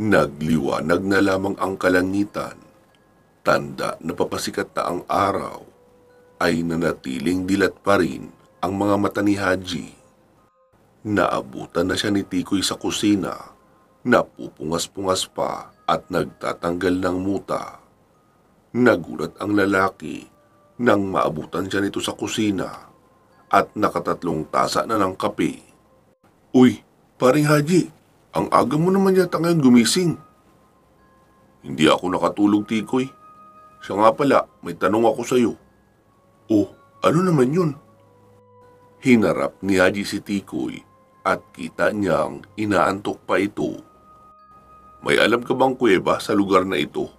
Nagliwanag na lamang ang kalangitan, tanda na papasikat na ang araw, ay nanatiling dilat pa rin ang mga mata ni Haji. Naabutan na siya ni Tikoy sa kusina, napupungas-pungas pa at nagtatanggal ng muta. Nagulat ang lalaki nang maabutan siya nito sa kusina at nakatatlong tasa na ng kape. "Uy, paring Haji, ang aga mo naman yata ngayon gumising." "Hindi ako nakatulog, Tikoy. Siya nga pala, may tanong ako sa'yo." "Oh, ano naman yun?" Hinarap ni Haji si Tikoy at kita niyang inaantok pa ito. "May alam ka bang kuweba sa lugar na ito?"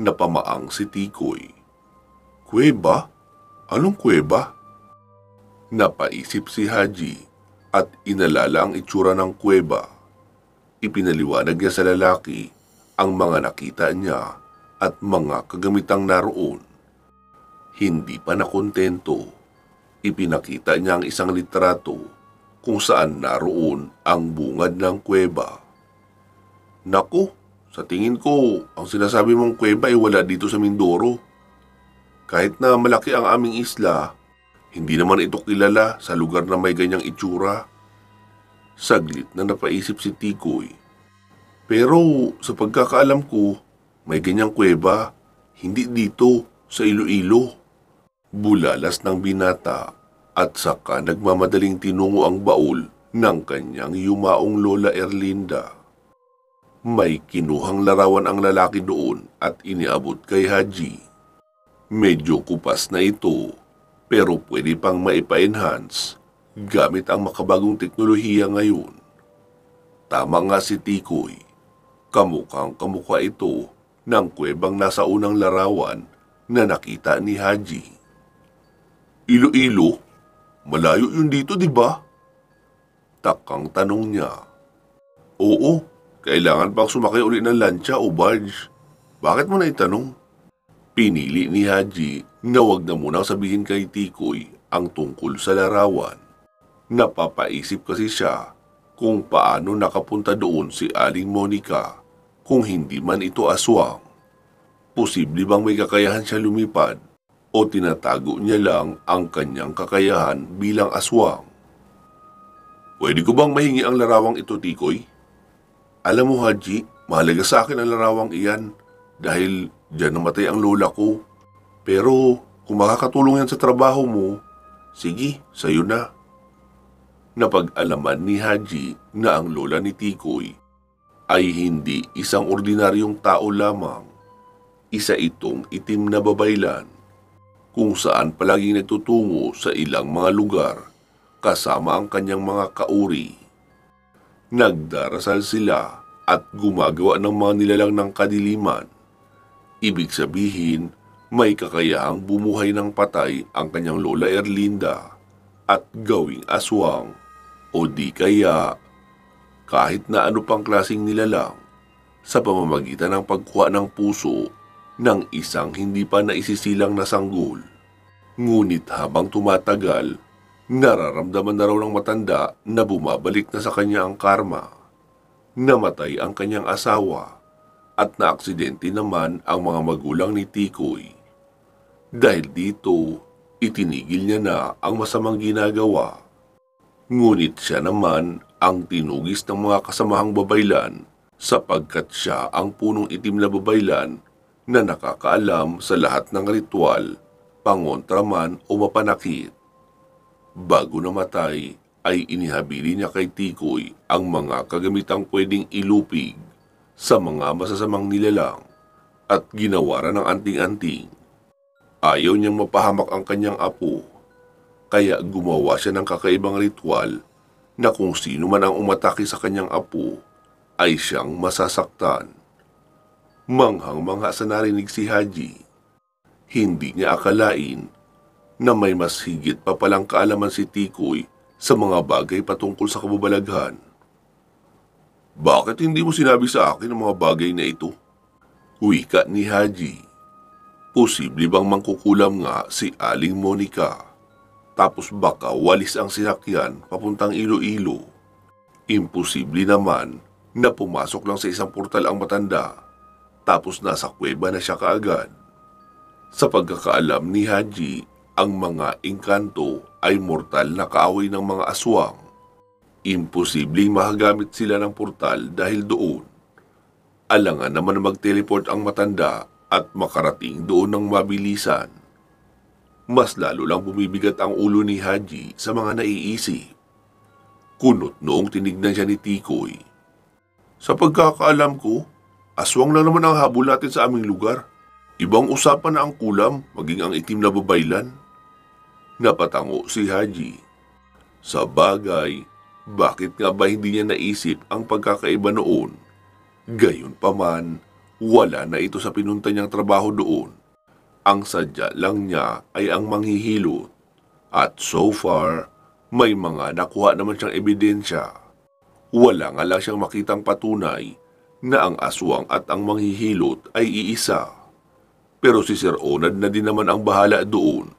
Napamaang si Tikoy. "Kuweba? Anong kuweba?" Napaisip si Haji at inalala ang itsura ng kuweba. Ipinaliwanag niya sa lalaki ang mga nakita niya at mga kagamitang naroon. Hindi pa nakontento, ipinakita niya ang isang litrato kung saan naroon ang bungad ng kuweba. "Naku, sa tingin ko, ang sinasabi mong kuweba ay wala dito sa Mindoro. Kahit na malaki ang aming isla, hindi naman ito kilala sa lugar na may ganyang itsura." Saglit na napaisip si Tikoy. "Pero sa pagkakaalam ko, may ganyang kuweba, hindi dito sa Iloilo." Bulalas ng binata at saka nagmamadaling tinungo ang baul ng kanyang yumaong Lola Erlinda. May kinuhang larawan ang lalaki doon at iniabot kay Haji. Medyo kupas na ito, pero pwede pang maipa-enhance gamit ang makabagong teknolohiya ngayon. Tama nga si Tikoy, kamukhang kamukha ito ng kuwebang nasa unang larawan na nakita ni Haji. "Iloilo? Malayo yun dito, di ba?" Takang tanong niya. "Oo, kailangan pang sumakay uli ng lancha o barge. Bakit mo na itanong?" Pinili ni Haji na wag na munang sabihin kay Tikoy ang tungkol sa larawan. Napapaisip kasi siya kung paano nakapunta doon si Aling Monica kung hindi man ito aswang. Posible bang may kakayahan siya lumipad o tinatago niya lang ang kanyang kakayahan bilang aswang? "Pwede ko bang mahingi ang larawang ito, Tikoy? Alam mo, Haji, mahalaga sa akin ang larawang iyan dahil diyan namatay ang lola ko. Pero kung makakatulong yan sa trabaho mo, sige, sayo na." Napag-alaman ni Haji na ang lola ni Tikoy ay hindi isang ordinaryong tao lamang. Isa itong itim na babaylan kung saan palaging nagtutungo sa ilang mga lugar kasama ang kanyang mga kauri. Nagdarasal sila at gumagawa ng mga nilalang ng kadiliman. Ibig sabihin, may kakayahang bumuhay ng patay ang kanyang Lola Erlinda at gawing aswang o di kaya kahit na ano pang klaseng nilalang sa pamamagitan ng pagkuha ng puso ng isang hindi pa naisisilang na sanggol. Ngunit habang tumatagal, nararamdaman na raw ng matanda na bumabalik na sa kanya ang karma. Namatay ang kanyang asawa at naaksidente naman ang mga magulang ni Tikoy. Dahil dito, itinigil niya na ang masamang ginagawa. Ngunit siya naman ang tinugis ng mga kasamahang babaylan sapagkat siya ang punong itim na babaylan na nakakaalam sa lahat ng ritual, pangontra man o mapanakit. Bago namatay, ay inihabili niya kay Tikoy ang mga kagamitang pwedeng ilupig sa mga masasamang nilalang at ginawaran ng anting-anting. Ayaw niyang mapahamak ang kanyang apo, kaya gumawa siya ng kakaibang ritual na kung sino man ang umatake sa kanyang apo ay siyang masasaktan. Manghang-mangha sa narinig si Haji. Hindi niya akalain na may mas higit pa palang kaalaman si Tikoy sa mga bagay patungkol sa kababalaghan. "Bakit hindi mo sinabi sa akin ang mga bagay na ito?" Wika ni Haji. Posible bang mangkukulam nga si Aling Monica? Tapos baka walis ang sinakyan papuntang Iloilo. Imposible naman na pumasok lang sa isang portal ang matanda, tapos nasa kuweba na siya kaagad. Sa pagkakaalam ni Haji, ang mga engkanto ay mortal na kaaway ng mga aswang. Imposibleng makagamit sila ng portal dahil doon. Alangan naman na mag-teleport ang matanda at makarating doon ng mabilisan. Mas lalo lang bumibigat ang ulo ni Haji sa mga naiisip. Kunot noong tinignan siya ni Tikoy. Sa pagkakaalam ko, aswang lang naman ang habol natin sa aming lugar. Ibang usapan na ang kulam, maging ang itim na babaylan. Napatango si Haji. Sa bagay, bakit nga ba hindi niya naisip ang pagkakaiba noon? Gayon pa man, wala na ito sa pinunta niyang trabaho doon. Ang sadya lang niya ay ang manghihilot. At so far, may mga nakuha naman siyang ebidensya. Wala nga lang siyang makitang patunay na ang aswang at ang manghihilot ay iisa. Pero si Sir Onad na din naman ang bahala doon.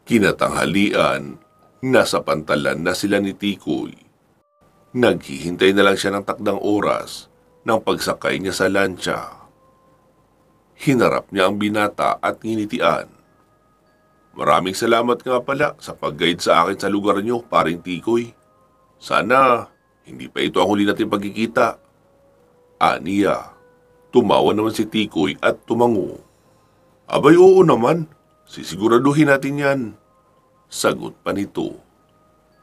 Kinatanghalian, nasa pantalan na sila ni Tikoy. Naghihintay na lang siya ng takdang oras ng pagsakay niya sa lancha. Hinarap niya ang binata at nginitian. Maraming salamat nga pala sa pag-guide sa akin sa lugar niyo, paring Tikoy. Sana hindi pa ito ang huli natin pagkikita. Aniya, tumawa naman si Tikoy at tumango. Abay oo naman, sisiguraduhin natin yan. Sagot pa nito.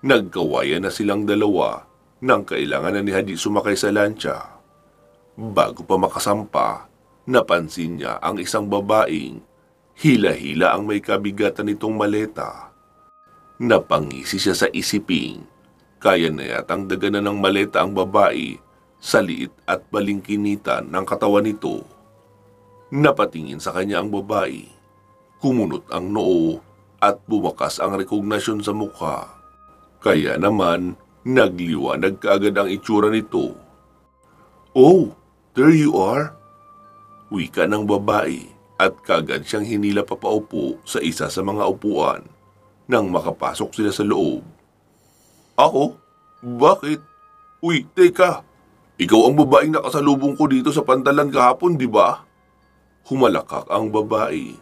Nagkawayan na silang dalawa nang kailangan na ni Haji sumakay sa lancha. Bago pa makasampa, napansin niya ang isang babaeng hila-hila ang may kabigatan nitong maleta. Napangisi siya sa isiping, kaya na yatang daganan ng maleta ang babae sa liit at balingkinitan ng katawan nito. Napatingin sa kanya ang babae, kumunot ang noo at bumakas ang rekognasyon sa mukha. Kaya naman, nagliwanag kaagad ang itsura nito. Oh, there you are, wika ng babae at kaagad siyang hinila papaupo sa isa sa mga upuan nang makapasok sila sa loob. Ako? Bakit? Uy, teka, ikaw ang babaeng nakasalubong ko dito sa pantalan kahapon, di ba? Humalakak ang babae.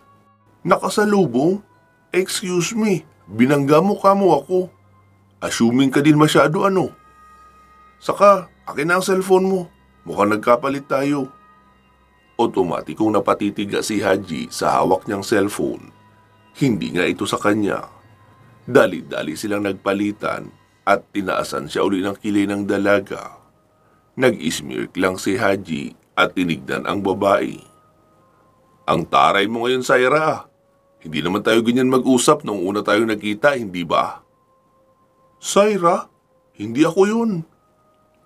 Nakasalubong? Excuse me, binangga mo kamo ako. Assuming ka din masyado ano. Saka, akin na ang cellphone mo. Mukhang nagkapalit tayo. Otomatikong napatitiga si Haji sa hawak niyang cellphone. Hindi nga ito sa kanya. Dali-dali silang nagpalitan at tinaasan siya uli ng kilay ng dalaga. Nag-ismirk lang si Haji at tinignan ang babae. Ang taray mo ngayon, Saira. Hindi naman tayo ganyan mag-usap nung una tayo nagkita, hindi ba? Saira? Hindi ako yun.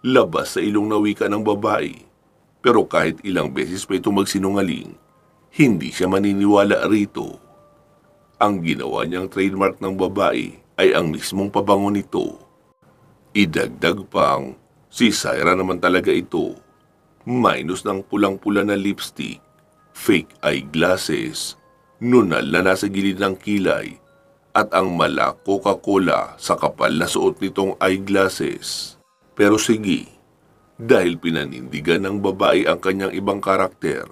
Labas sa ilong na wika ng babae. Pero kahit ilang beses pa ito magsinungaling, hindi siya maniniwala rito. Ang ginawa niyang trademark ng babae ay ang mismong pabango nito. Idagdag pang, si Saira naman talaga ito. Minus ng pulang-pula na lipstick, fake eyeglasses, nunal na nasa gilid ng kilay, at ang mala Coca-Cola sa kapal na suot nitong eyeglasses. Pero sige, dahil pinanindigan ng babae ang kanyang ibang karakter,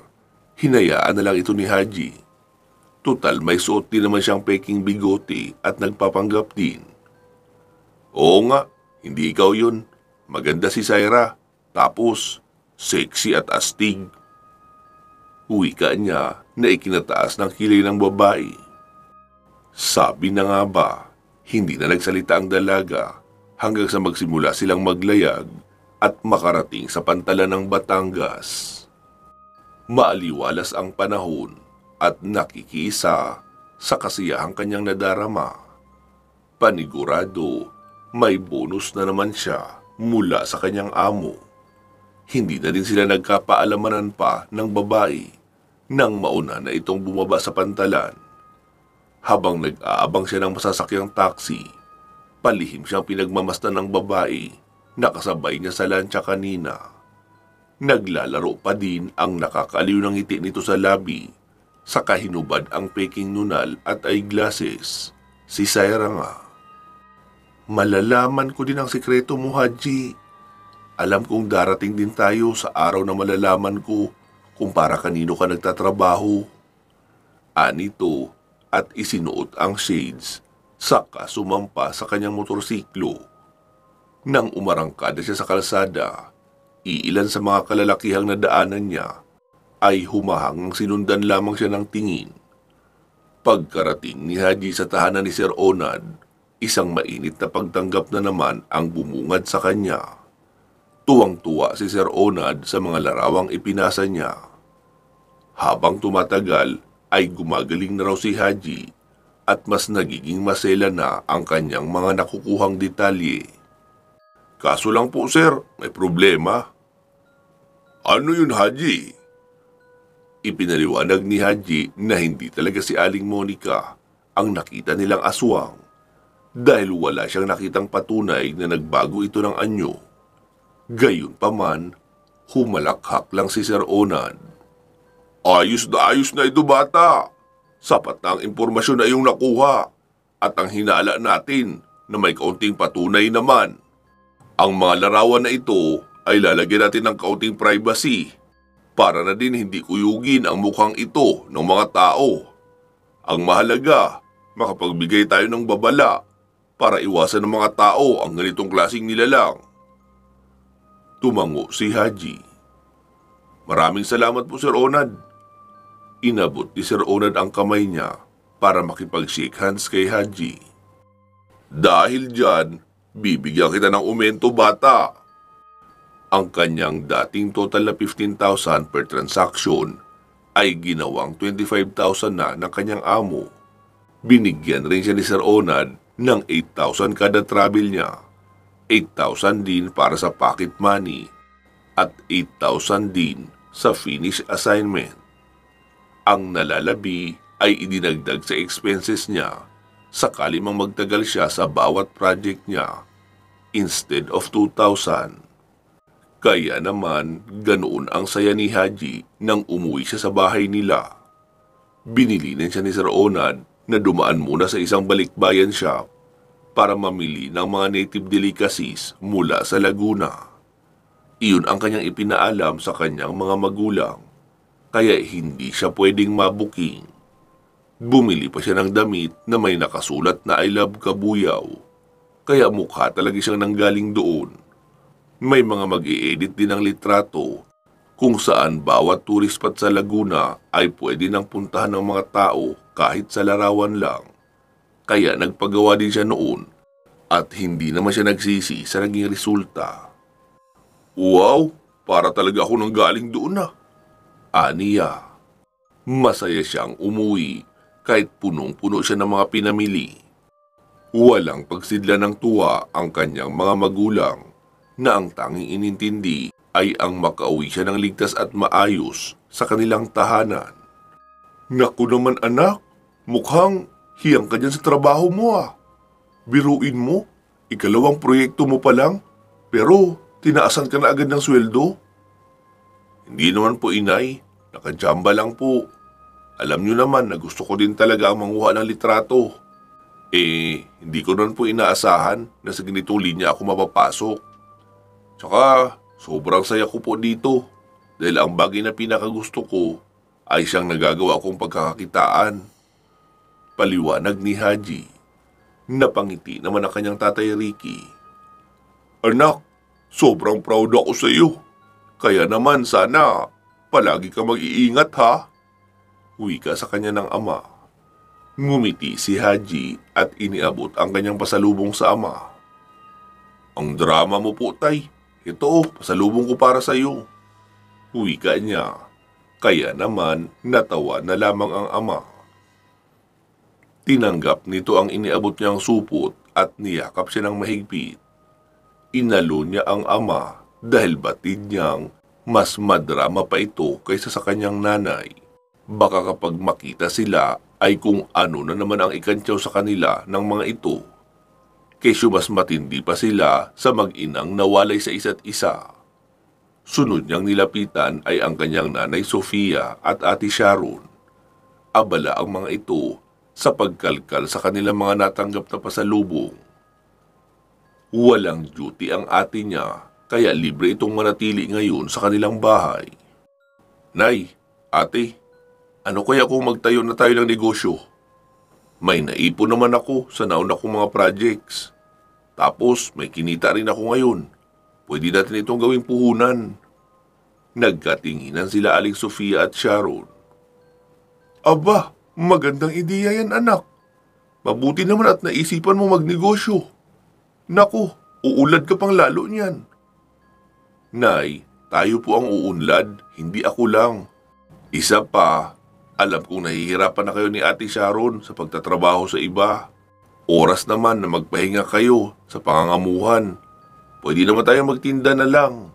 hinayaan na lang ito ni Haji. Tutal may suot din naman siyang peking bigote at nagpapanggap din. Oo nga, hindi ikaw yun. Maganda si Saira, tapos sexy at astig. Wika niya na ikinataas ng kilay ng babae. Sabi na nga ba, hindi na nagsalita ang dalaga hanggang sa magsimula silang maglayag at makarating sa pantalan ng Batangas. Maaliwalas ang panahon at nakikisa sa kasiyahang kanyang nadarama. Panigurado, may bonus na naman siya mula sa kanyang amo. Hindi na din sila nagkapaalamanan pa ng babae nang mauna na itong bumaba sa pantalan. Habang nag-aabang siya ng masasakyang taxi, palihim siyang pinagmamasdan ng babae na kasabay niya sa lancha kanina. Naglalaro pa din ang nakakaaliw ng ngiti nito sa labi, sa kahinubad ang peking nunal at eyeglasses. Si Saira nga. Malalaman ko din ang sikreto mo, Haji. Alam kong darating din tayo sa araw na malalaman ko kung para kanino ka nagtatrabaho. Anito at isinuot ang shades, saka sumampa sa kanyang motorsiklo. Nang umarangkada siya sa kalsada, iilan sa mga kalalakihang nadaanan niya ay humahangang sinundan lamang siya ng tingin. Pagkarating ni Haji sa tahanan ni Sir Onad, isang mainit na pagtanggap na naman ang bumungad sa kanya. Tuwang-tuwa si Sir Onad sa mga larawang ipinasa niya. Habang tumatagal ay gumagaling na raw si Haji at mas nagiging masela na ang kanyang mga nakukuhang detalye. Kaso lang po sir, may problema. Ano yun Haji? Ipinaliwanag ni Haji na hindi talaga si Aling Monica ang nakita nilang aswang dahil wala siyang nakitang patunay na nagbago ito ng anyo. Gayunpaman, humalakhak lang si Sir Onad. Ayos na ito bata. Sapat na ang impormasyon na iyong nakuha at ang hinala natin na may kaunting patunay naman. Ang mga larawan na ito ay lalagyan natin ng kaunting privacy para na din hindi kuyugin ang mukhang ito ng mga tao. Ang mahalaga, makapagbigay tayo ng babala para iwasan ng mga tao ang ganitong klaseng nilalang. Tumango si Haji. Maraming salamat po Sir Onad. Inabot ni Sir Onad ang kamay niya para makipag-shake hands kay Haji. Dahil dyan, bibigyan kita ng aumento bata. Ang kanyang dating total na 15,000 per transaction ay ginawang 25,000 na ng kanyang amo. Binigyan rin siya ni Sir Onad ng 8,000 kada travel niya, 8,000 din para sa pocket money at 8,000 din sa finish assignment. Ang nalalabi ay idinagdag sa expenses niya sakali mang magtagal siya sa bawat project niya instead of 2,000. Kaya naman, ganoon ang saya ni Haji nang umuwi siya sa bahay nila. Binilinan siya ni Sir Onad na dumaan muna sa isang balikbayan shop para mamili ng mga native delicacies mula sa Laguna. Iyon ang kanyang ipinaalam sa kanyang mga magulang, kaya hindi siya pwedeng mabuking. Bumili pa siya ng damit na may nakasulat na I love Kabuyaw, kaya mukha talaga siyang nanggaling doon. May mga mag-i-edit din ng litrato kung saan bawat tourist spot sa Laguna ay pwede nang puntahan ng mga tao kahit sa larawan lang. Kaya nagpagawa din siya noon at hindi naman siya nagsisi sa naging resulta. Wow, para talaga ako nang galing doon na. Aniya. Masaya siyang umuwi kahit punong-puno siya ng mga pinamili. Walang pagsidla ng tuwa ang kanyang mga magulang na ang tanging inintindi ay ang makauwi siya ng ligtas at maayos sa kanilang tahanan. Naku naman anak, mukhang hiyang ka dyan sa trabaho mo ah. Biruin mo, ikalawang proyekto mo pa lang, pero tinaasan ka na agad ng sweldo? Hindi naman po inay, nakajamba lang po. Alam niyo naman na gusto ko din talaga ang manguha ng litrato. Hindi ko naman po inaasahan na sa ganitong linya ako mapapasok. Tsaka, sobrang saya ko po dito dahil ang bagay na pinakagusto ko ay siyang nagagawa kong pagkakakitaan. Paliwanag ni Haji. Napangiti naman ang kanyang tatay Ricky. Anak, sobrang proud ako sa iyo. Kaya naman sana, palagi ka mag-iingat ha. Wika sa kanya ng ama. Ngumiti si Haji at iniabot ang kanyang pasalubong sa ama. Ang drama mo po tay. Ito, pasalubong ko para sa iyo. Wika niya. Kaya naman, natawa na lamang ang ama. Tinanggap nito ang iniabot niyang supot at niyakap siya ng mahigpit. Inalo niya ang ama dahil batid niyang mas madrama pa ito kaysa sa kanyang nanay. Baka kapag makita sila ay kung ano na naman ang ikantyaw sa kanila ng mga ito. Kesyo mas matindi pa sila sa mag-inang nawalay sa isa't isa. Sunod niyang nilapitan ay ang kanyang nanay Sofia at ate Sharon. Abala ang mga ito sa pagkalkal sa kanilang mga natanggap na pasalubong. Walang duty ang ate niya kaya libre itong manatili ngayon sa kanilang bahay. Nay, ate, ano kaya kung magtayo na tayo ng negosyo? May naipon naman ako sa nauna kong mga projects. Tapos may kinita rin ako ngayon. Pwede natin itong gawing puhunan. Nagkatinginan sila Aling Sofia at Sharon. Aba, magandang ideya yan anak. Mabuti naman at naisipan mo magnegosyo. Naku, uulad ka pang lalo niyan. Nay, tayo po ang uunlad, hindi ako lang. Isa pa, alam kong nahihirapan na kayo ni Ate Sharon sa pagtatrabaho sa iba. Oras naman na magpahinga kayo sa pangangamuhan. Pwede naman tayong magtinda na lang.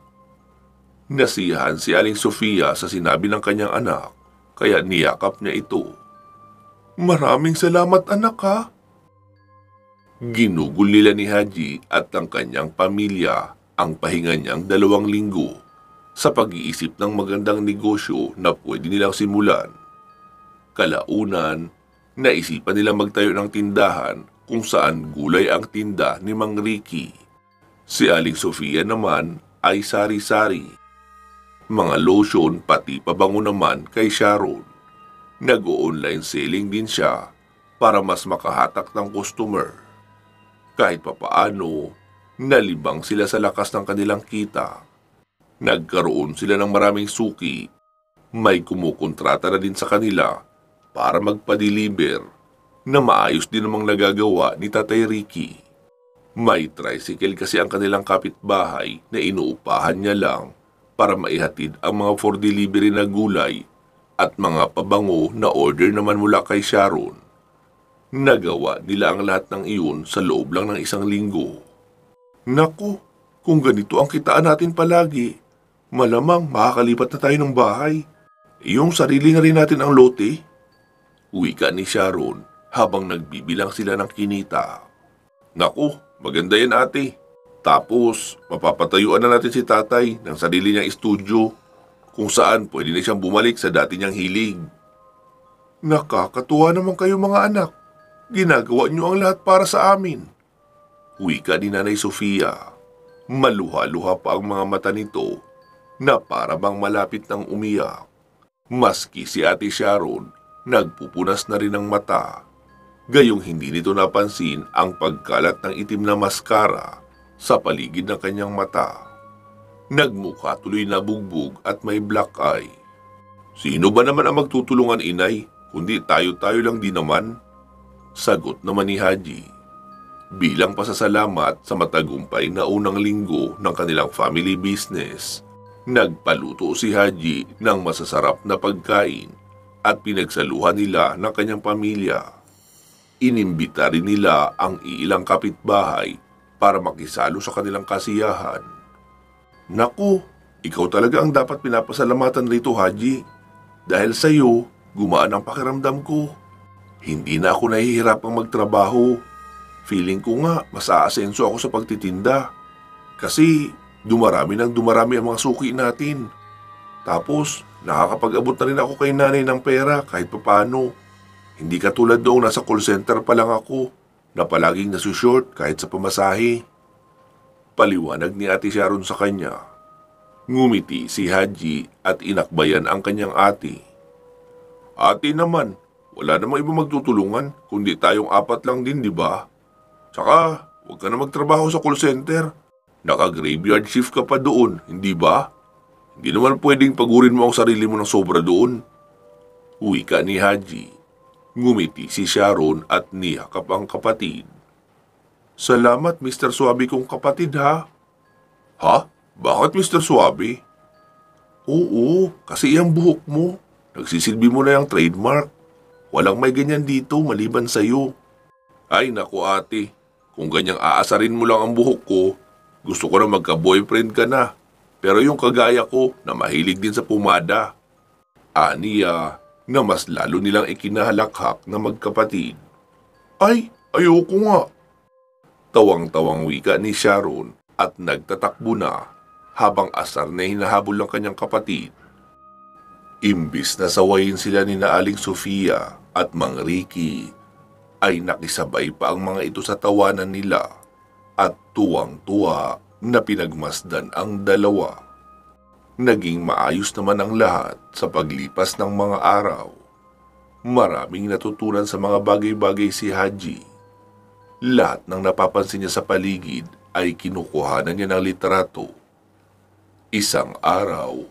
Nasiyahan si Aling Sofia sa sinabi ng kanyang anak, kaya niyakap niya ito. Maraming salamat anak ha. Ginugol nila ni Haji at ang kanyang pamilya ang pahinga niyang 2 linggo sa pag-iisip ng magandang negosyo na pwede nilang simulan. Kalaunan, naisipan nila magtayo ng tindahan kung saan gulay ang tinda ni Mang Ricky. Si Aling Sofia naman ay sari-sari. Mga lotion pati pabango naman kay Sharon. Nag-o-online selling din siya para mas makahatak ng customer. Kahit papaano, nalibang sila sa lakas ng kanilang kita. Nagkaroon sila ng maraming suki. May kumukontrata na din sa kanila para magpa-deliver na maayos din namang nagagawa ni Tatay Ricky. May tricycle kasi ang kanilang kapitbahay na inuupahan niya lang para maihatid ang mga for delivery na gulay at mga pabango na order naman mula kay Sharon. Nagawa nila ang lahat ng iyon sa loob lang ng 1 linggo. Naku, kung ganito ang kitaan natin palagi, malamang makakalipat na tayo ng bahay. Yung sarili na rin natin ang lote. Wika ni Sharon habang nagbibilang sila ng kinita. Naku, maganda yan ate. Tapos, mapapatayuan na natin si tatay ng sarili niyang estudyo kung saan pwede na siyang bumalik sa dati niyang hilig. Nakakatuwa naman kayo mga anak. Ginagawa niyo ang lahat para sa amin. Wika ni Nanay Sofia. Maluha-luha pa ang mga mata nito na para bang malapit ng umiyak. Maski si Ate Sharon, nagpupunas na rin ng mata. Gayong hindi nito napansin ang pagkalat ng itim na maskara sa paligid ng kanyang mata. Nagmukha tuloy na bugbog at may black eye. Sino ba naman ang magtutulungan inay, kundi tayo-tayo lang din naman? Sagot naman ni Haji. Bilang pasasalamat sa matagumpay na unang linggo ng kanilang family business, nagpaluto si Haji ng masasarap na pagkain at pinagsaluhan nila ng kanyang pamilya. Inimbita rin nila ang ilang kapitbahay para makisalo sa kanilang kasiyahan. Naku, ikaw talaga ang dapat pinapasalamatan rito Haji. Dahil sa iyo, gumaan ang pakiramdam ko. Hindi na ako nahihirapang magtrabaho. Feeling ko nga mas aasenso ako sa pagtitinda. Kasi dumarami ang mga suki natin. Tapos nakakapag-abot na rin ako kay nanay ng pera kahit papano. Hindi katulad doong nasa call center pa lang ako na palaging nasushort kahit sa pamasahe. Paliwanag ni Ate Sharon sa kanya. Ngumiti si Haji at inakbayan ang kanyang ate. Ate naman, wala namang iba magtutulungan kundi tayong 4 lang din, di ba? Tsaka, huwag ka na magtrabaho sa call center. Naka-graveyard shift ka pa doon, hindi ba? Hindi naman pwedeng pagurin mo ang sarili mo ng sobra doon. Wika ni Haji. Ngumiti si Sharon at niyakap ang kapatid. Salamat Mr. Suabe kong kapatid ha. Ha? Bakit Mr. Suabe? Oo, kasi yung buhok mo. Nagsisilbi mo na yung trademark. Walang may ganyan dito maliban sa'yo. Ay naku ate, kung ganyang aasarin mo lang ang buhok ko, gusto ko na magka-boyfriend ka na. Pero yung kagaya ko na mahilig din sa pumada. Aniya na mas lalo nilang ikinahalakhak na magkapatid. Ay, ayoko nga. Tawang-tawang wika ni Sharon at nagtatakbo na habang asar na hinahabol ng kanyang kapatid. Imbis na sawayin sila ni Aling Sofia at Mang Ricky, ay nakisabay pa ang mga ito sa tawanan nila at tuwang-tuwa na pinagmasdan ang dalawa. Naging maayos naman ang lahat sa paglipas ng mga araw. Maraming natutunan sa mga bagay-bagay si Haji. Lahat ng napapansin niya sa paligid ay kinukuhanan niya ng litrato. Isang araw,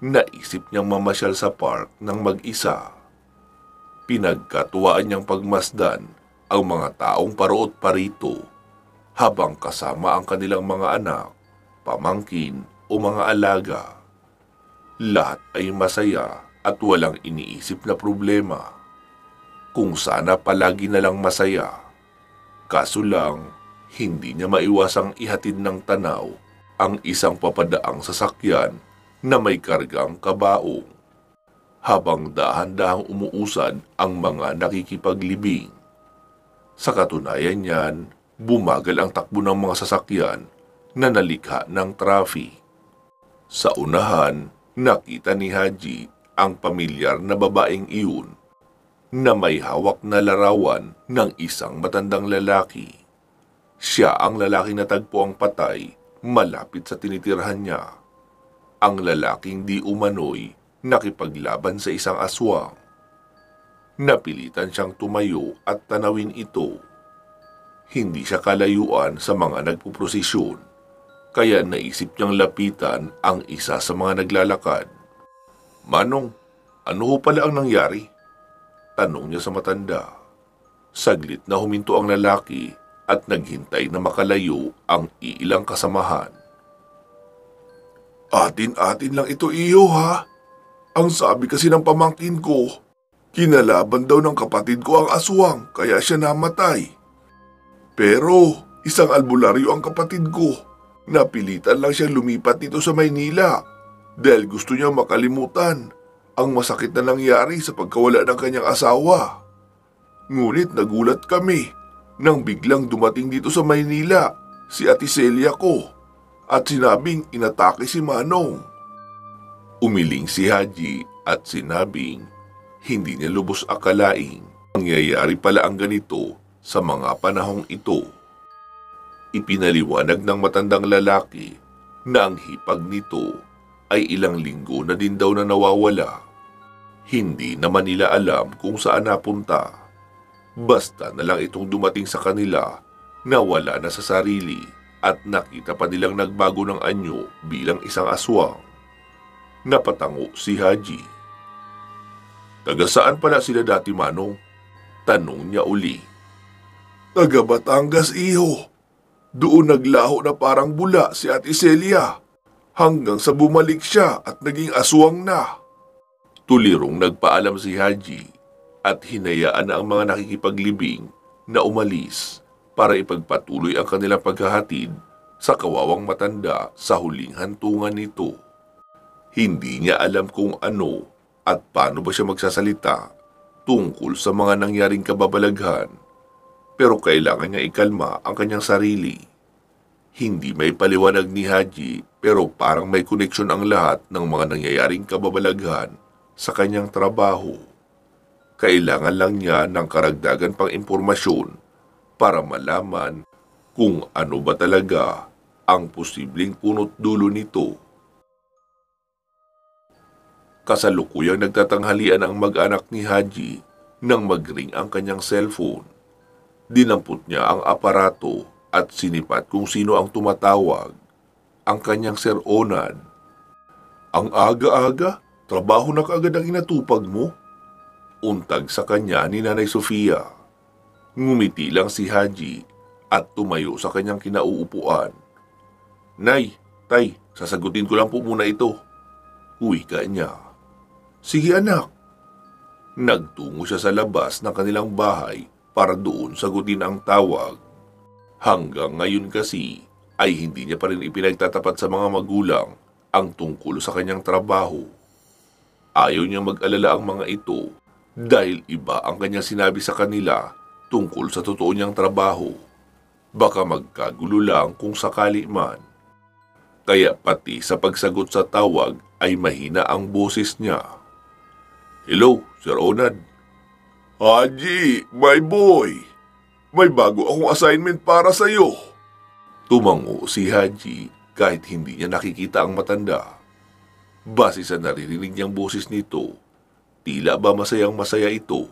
naisip niyang mamasyal sa park ng mag-isa. Pinagkatuwaan niyang pagmasdan ang mga taong paroot parito habang kasama ang kanilang mga anak, pamangkin o mga alaga. Lahat ay masaya at walang iniisip na problema. Kung sana palagi na lang masaya. Kaso lang, hindi niya maiwasang ihatid ng tanaw ang isang papadaang sasakyan na may kargang kabaong. Habang dahan-dahang umuusad ang mga nakikipaglibing. Sa katunayan niyan, bumagal ang takbo ng mga sasakyan na nalikha ng traffic. Sa unahan, nakita ni Haji ang pamilyar na babaeng iyon na may hawak na larawan ng isang matandang lalaki. Siya ang lalaking natagpo ang patay malapit sa tinitirhan niya. Ang lalaking di umano'y nakipaglaban sa isang aswang. Napilitan siyang tumayo at tanawin ito. Hindi siya kalayuan sa mga nagpuprosesyon, kaya naisip niyang lapitan ang isa sa mga naglalakad. "Manong, ano ho pala ang nangyari?" tanong niya sa matanda. Saglit na huminto ang lalaki at naghintay na makalayo ang iilang kasamahan. "Atin-atin lang ito, iyo ha. Ang sabi kasi ng pamangkin ko, kinalaban daw ng kapatid ko ang aswang kaya siya namatay. Pero isang albularyo ang kapatid ko. Napilitan lang siya lumipat dito sa Maynila dahil gusto niya makalimutan ang masakit na nangyari sa pagkawala ng kanyang asawa. Ngunit nagulat kami nang biglang dumating dito sa Maynila si Ate Celia ko at sinabing inatake si Manong." Umiling si Haji at sinabing hindi niya lubos akalaing mangyayari pala ang ganito sa mga panahong ito. Ipinaliwanag ng matandang lalaki na ang hipag nito ay ilang linggo na din daw na nawawala. Hindi naman nila alam kung saan napunta. Basta na lang itong dumating sa kanila na wala na sa sarili at nakita pa nilang nagbago ng anyo bilang isang aswang. Napatango si Haji. "Taga saan pala sila dati, Manong?" tanong niya uli. "Taga Batangas, iho. Doon naglaho na parang bula si Ate Celia hanggang sa bumalik siya at naging aswang na." Tulirong nagpaalam si Haji at hinayaan na ang mga nakikipaglibing na umalis para ipagpatuloy ang kanilang paghahatid sa kawawang matanda sa huling hantungan nito. Hindi niya alam kung ano at paano ba siya magsasalita tungkol sa mga nangyaring kababalaghan, pero kailangan niya ikalma ang kanyang sarili. Hindi may paliwanag ni Haji pero parang may koneksyon ang lahat ng mga nangyayaring kababalaghan sa kanyang trabaho. Kailangan lang niya ng karagdagan pang impormasyon para malaman kung ano ba talaga ang posibleng punot dulo nito. Kasalukuyang nagtatanghalian ang mag-anak ni Haji nang mag-ring ang kanyang cellphone. Dinampot niya ang aparato at sinipat kung sino ang tumatawag. Ang kanyang Sir Onad. "Ang aga-aga, trabaho na kaagad ang inatupag mo?" untag sa kanya ni Nanay Sofia. Ngumiti lang si Haji at tumayo sa kanyang kinauupuan. "Nay, Tay, sasagutin ko lang po muna ito." Wika niya. "Sige anak." Nagtungo siya sa labas ng kanilang bahay para doon sagutin ang tawag. Hanggang ngayon kasi ay hindi niya pa rin ipinagtatapat sa mga magulang ang tungkol sa kanyang trabaho. Ayaw niyang mag-alala ang mga ito dahil iba ang kanyang sinabi sa kanila tungkol sa totoo niyang trabaho. Baka magkagulo lang kung sakali man. Kaya pati sa pagsagot sa tawag ay mahina ang boses niya. "Hello, Sir Onad." "Haji, my boy, may bago akong assignment para sa'yo." Tumango si Haji kahit hindi niya nakikita ang matanda. Base sa naririnig niyang boses nito, tila ba masayang-masaya ito.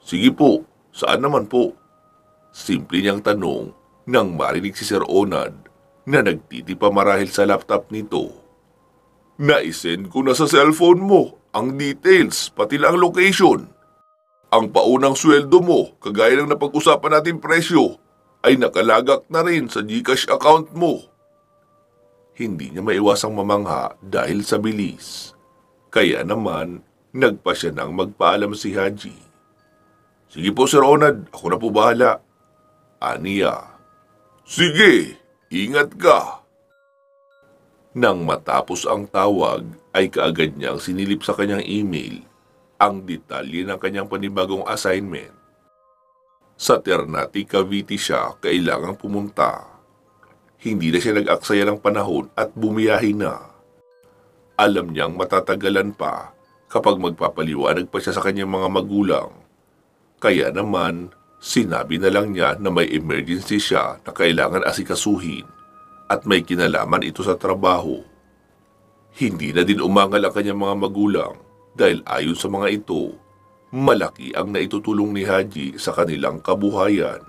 Sige po, saan naman po? Simple niyang tanong nang marinig si Sir Onad na nagtitipa marahil sa laptop nito. Naisend ko na sa cellphone mo ang details pati na ang location. Ang paunang sweldo mo, kagaya ng napag-usapan natin presyo, ay nakalagak na rin sa GCash account mo. Hindi niya maiwasang mamangha dahil sa bilis. Kaya naman, nagpa siya nang magpaalam si Haji. Sige po Sir Onad, ako na po bahala. Aniya. Sige, ingat ka. Nang matapos ang tawag, ay kaagad niyang sinilip sa kanyang email ang detalye ng kanyang panibagong assignment. Sa Ternate, Cavite siya kailangang pumunta. Hindi na siya nag-aksaya ng panahon at bumiyahe na. Alam niyang matatagalan pa kapag magpapaliwanag pa siya sa kanyang mga magulang. Kaya naman, sinabi na lang niya na may emergency siya na kailangan asikasuhin at may kinalaman ito sa trabaho. Hindi na din umangal ang kanyang mga magulang dahil ayon sa mga ito, malaki ang naitutulong ni Haji sa kanilang kabuhayan.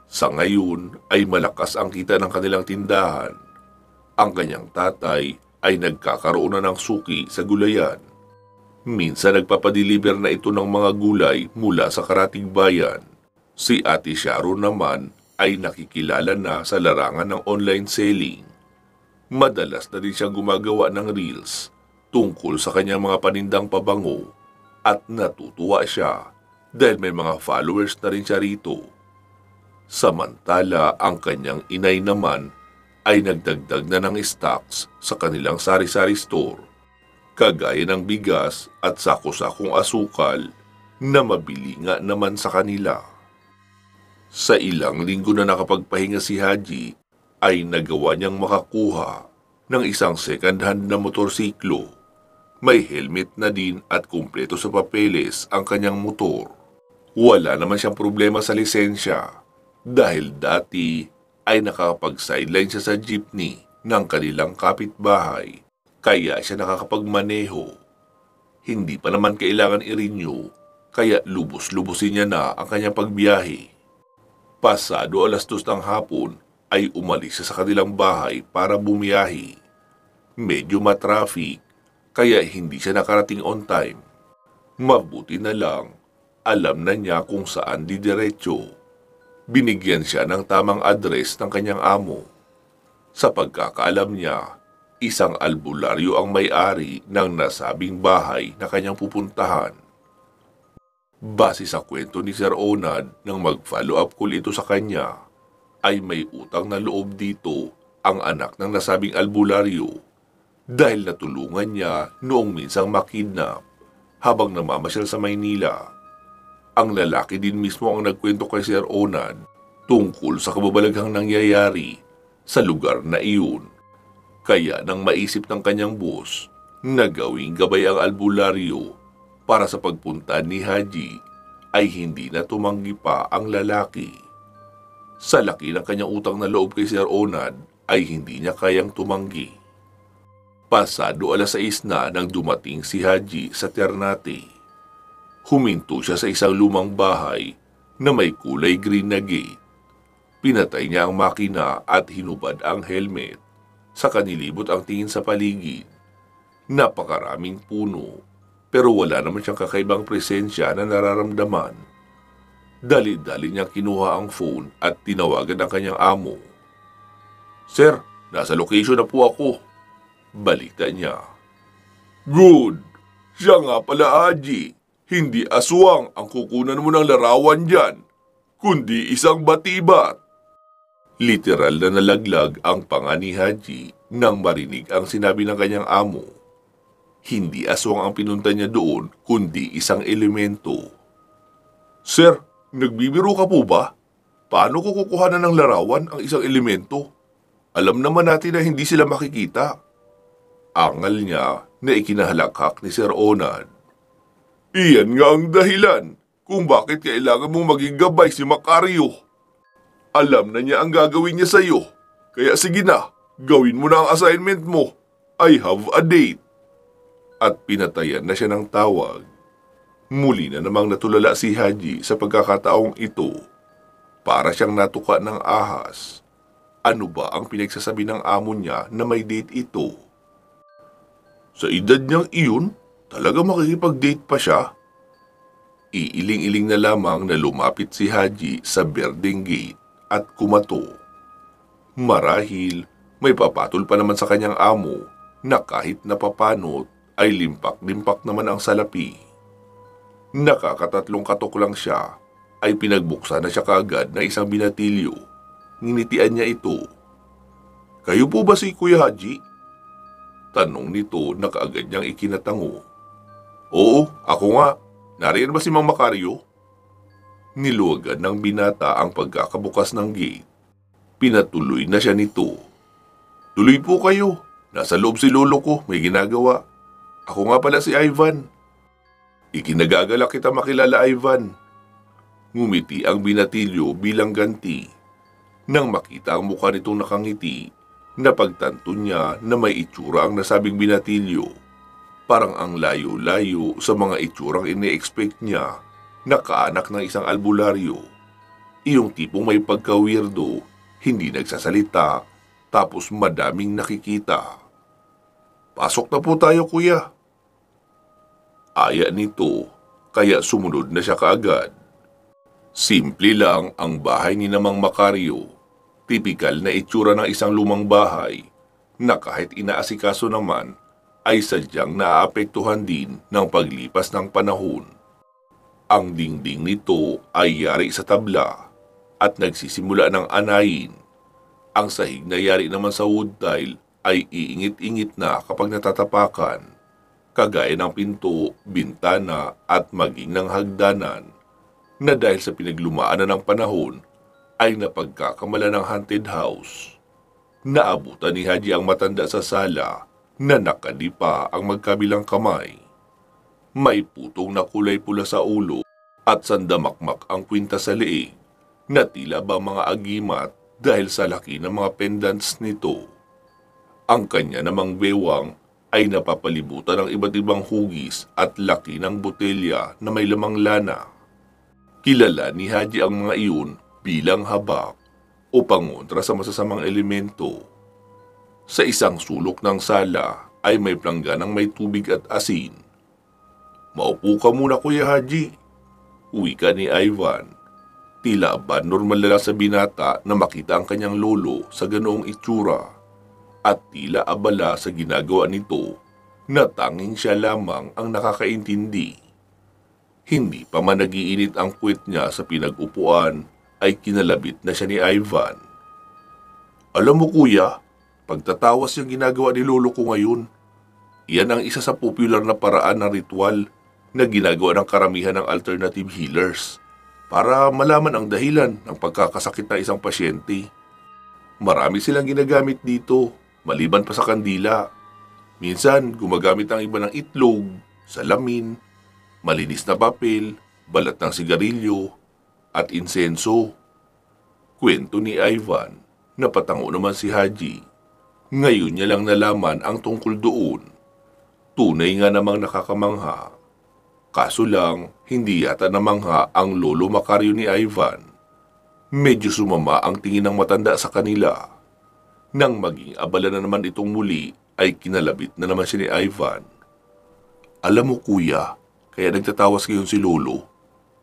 Sa ngayon ay malakas ang kita ng kanilang tindahan. Ang kanyang tatay ay nagkakaroon na ng suki sa gulayan. Minsan nagpapadeliver na ito ng mga gulay mula sa karating bayan. Si Ate Sharon naman ay nakikilala na sa larangan ng online selling. Madalas na din siyang gumagawa ng reels tungkol sa kanyang mga panindang pabango at natutuwa siya dahil may mga followers na rin siya rito. Samantala ang kanyang inay naman ay nagdagdag na ng stocks sa kanilang sari-sari store, kagaya ng bigas at sako-sakong asukal na mabili nga naman sa kanila. Sa ilang linggo na nakapagpahinga si Haji, ay nagawa niyang makakuha ng isang second-hand na motorsiklo. May helmet na din at kumpleto sa papeles ang kanyang motor. Wala naman siyang problema sa lisensya dahil dati ay nakakapag-sideline siya sa jeepney ng kanilang kapitbahay, kaya siya nakakapagmaneho. Hindi pa naman kailangan i-renew, kaya lubos-lubosin niya na ang kanyang pagbiyahe. Pasado 2:00 ng hapon ay umalis siya sa kanilang bahay para bumiyahe. Medyo matraffic, kaya hindi siya nakarating on time. Mabuti na lang, alam na niya kung saan didiretso. Binigyan siya ng tamang address ng kanyang amo. Sa pagkakaalam niya, isang albularyo ang may-ari ng nasabing bahay na kanyang pupuntahan. Base sa kwento ni Sir Onad nang mag-follow up call ito sa kanya, ay may utang na loob dito ang anak ng nasabing albularyo dahil natulungan niya noong minsang makidnap habang namamasyal sa Maynila. Ang lalaki din mismo ang nagkwento kay Sir Onad tungkol sa kababalaghang nangyayari sa lugar na iyon. Kaya nang maisip ng kanyang boss na gawing gabay ang albularyo para sa pagpunta ni Haji, ay hindi na tumanggi pa ang lalaki. Sa laki ng kanyang utang na loob kay Sir Onad ay hindi niya kayang tumanggi. Pasado 6:00 na nang dumating si Haji sa Ternate. Huminto siya sa isang lumang bahay na may kulay green na gate. Pinatay niya ang makina at hinubad ang helmet. Saka nilibot ang tingin sa paligid. Napakaraming puno, pero wala naman siyang kakaibang presensya na nararamdaman. Dali-dali niyang kinuha ang phone at tinawagan ang kanyang amo. Sir, nasa location na po ako. Balita niya. Good! Siya nga pala, Haji. Hindi aswang ang kukunan mo ng larawan dyan, kundi isang batibat. Literal na nalaglag ang panga ni Haji nang marinig ang sinabi ng kanyang amo. Hindi aswang ang pinunta niya doon, kundi isang elemento. Sir, nagbibiro ka po ba? Paano ko kukuhanan ng larawan ang isang elemento? Alam naman natin na hindi sila makikita. Angal niya na ikinahalakhak ni Sir Onad. Iyan nga ang dahilan kung bakit kailangan mong maging gabay si Macario. Alam na niya ang gagawin niya sa'yo. Kaya sige na, gawin mo na ang assignment mo. I have a date. At pinatayan na siya ng tawag. Muli na namang natulala si Haji sa pagkakataong ito. Para siyang natuka ng ahas. Ano ba ang pinagsasabi ng amo niya na may date ito? Sa edad niyang iyon, talaga makikipag-date pa siya? Iiling-iling na lamang na lumapit si Haji sa berdeng gate at kumato. Marahil may papatol pa naman sa kanyang amo na kahit napapanot ay limpak-limpak naman ang salapi. Nakakatatlong katok lang siya ay pinagbuksan na siya kaagad na isang binatilyo. Nginitian niya ito. Kayo po ba si Kuya Haji? Tanong nito na kaagad niyang ikinatango. Oo, ako nga. Nariyan ba si Mang Macario? Niluwagan ng binata ang pagkakabukas ng gate. Pinatuloy na siya nito. Tuloy po kayo. Nasa loob si lolo ko, may ginagawa. Ako nga pala si Ivan. Ikinagagalak kita makilala, Ivan. Ngumiti ang binatilyo bilang ganti. Nang makita ang mukha nitong nakangiti, napagtanto niya na may itsura ang nasabing binatilyo. Parang ang layo-layo sa mga itsurang ini-expect niya na kaanak ng isang albularyo. Iyong tipong may pagka-weirdo, hindi nagsasalita, tapos madaming nakikita. Pasok na po tayo, kuya. Aya nito, kaya sumunod na siya kaagad. Simple lang ang bahay ni Mang Macario. Tipikal na itsura ng isang lumang bahay na kahit inaasikaso naman ay sadyang naaapektuhan din ng paglipas ng panahon. Ang dingding nito ay yari sa tabla at nagsisimula ng anayin. Ang sahig na yari naman sa wood tile ay iingit-ingit na kapag natatapakan, kagaya ng pinto, bintana at maging ng hagdanan na dahil sa pinaglumaan ng panahon ay napagkakamala ng haunted house. Naabutan ni Haji ang matanda sa sala na nakadipa ang magkabilang kamay. May putong na kulay pula sa ulo at sandamakmak ang kwinta sa leeg na tila ba mga agimat dahil sa laki ng mga pendants nito. Ang kanya namang bewang ay napapalibutan ng iba't ibang hugis at laki ng botelya na may lamang lana. Kilala ni Haji ang mga iyon bilang habak o pangontra sa masasamang elemento. Sa isang sulok ng sala ay may plangganang may tubig at asin. Maupo ka muna, Kuya Haji. Wika ni Ivan. Tila ba normal na lang sa binata na makita ang kanyang lolo sa ganoong itsura at tila abala sa ginagawa nito na tanging siya lamang ang nakakaintindi. Hindi pa man nagiinit ang puwet niya sa pinag-upuan ay kinalabit na siya ni Ivan. Alam mo, kuya, pagtatawas yung ginagawa ni lolo ko ngayon. Iyan ang isa sa popular na paraan ng ritual na ginagawa ng karamihan ng alternative healers para malaman ang dahilan ng pagkakasakit ng isang pasyente. Marami silang ginagamit dito, maliban pa sa kandila. Minsan, gumagamit ang iba ng itlog, salamin, malinis na papel, balat ng sigarilyo, at insenso. Kwento ni Ivan, napatango naman si Haji. Ngayon niya lang nalaman ang tungkol doon. Tunay nga namang nakakamangha. Kaso lang, hindi yata namangha ang lolo Macario ni Ivan. Medyo sumama ang tingin ng matanda sa kanila. Nang maging abala na naman itong muli, ay kinalabit na naman siya ni Ivan. Alam mo, kuya, kaya nagtatawas ngayon si lolo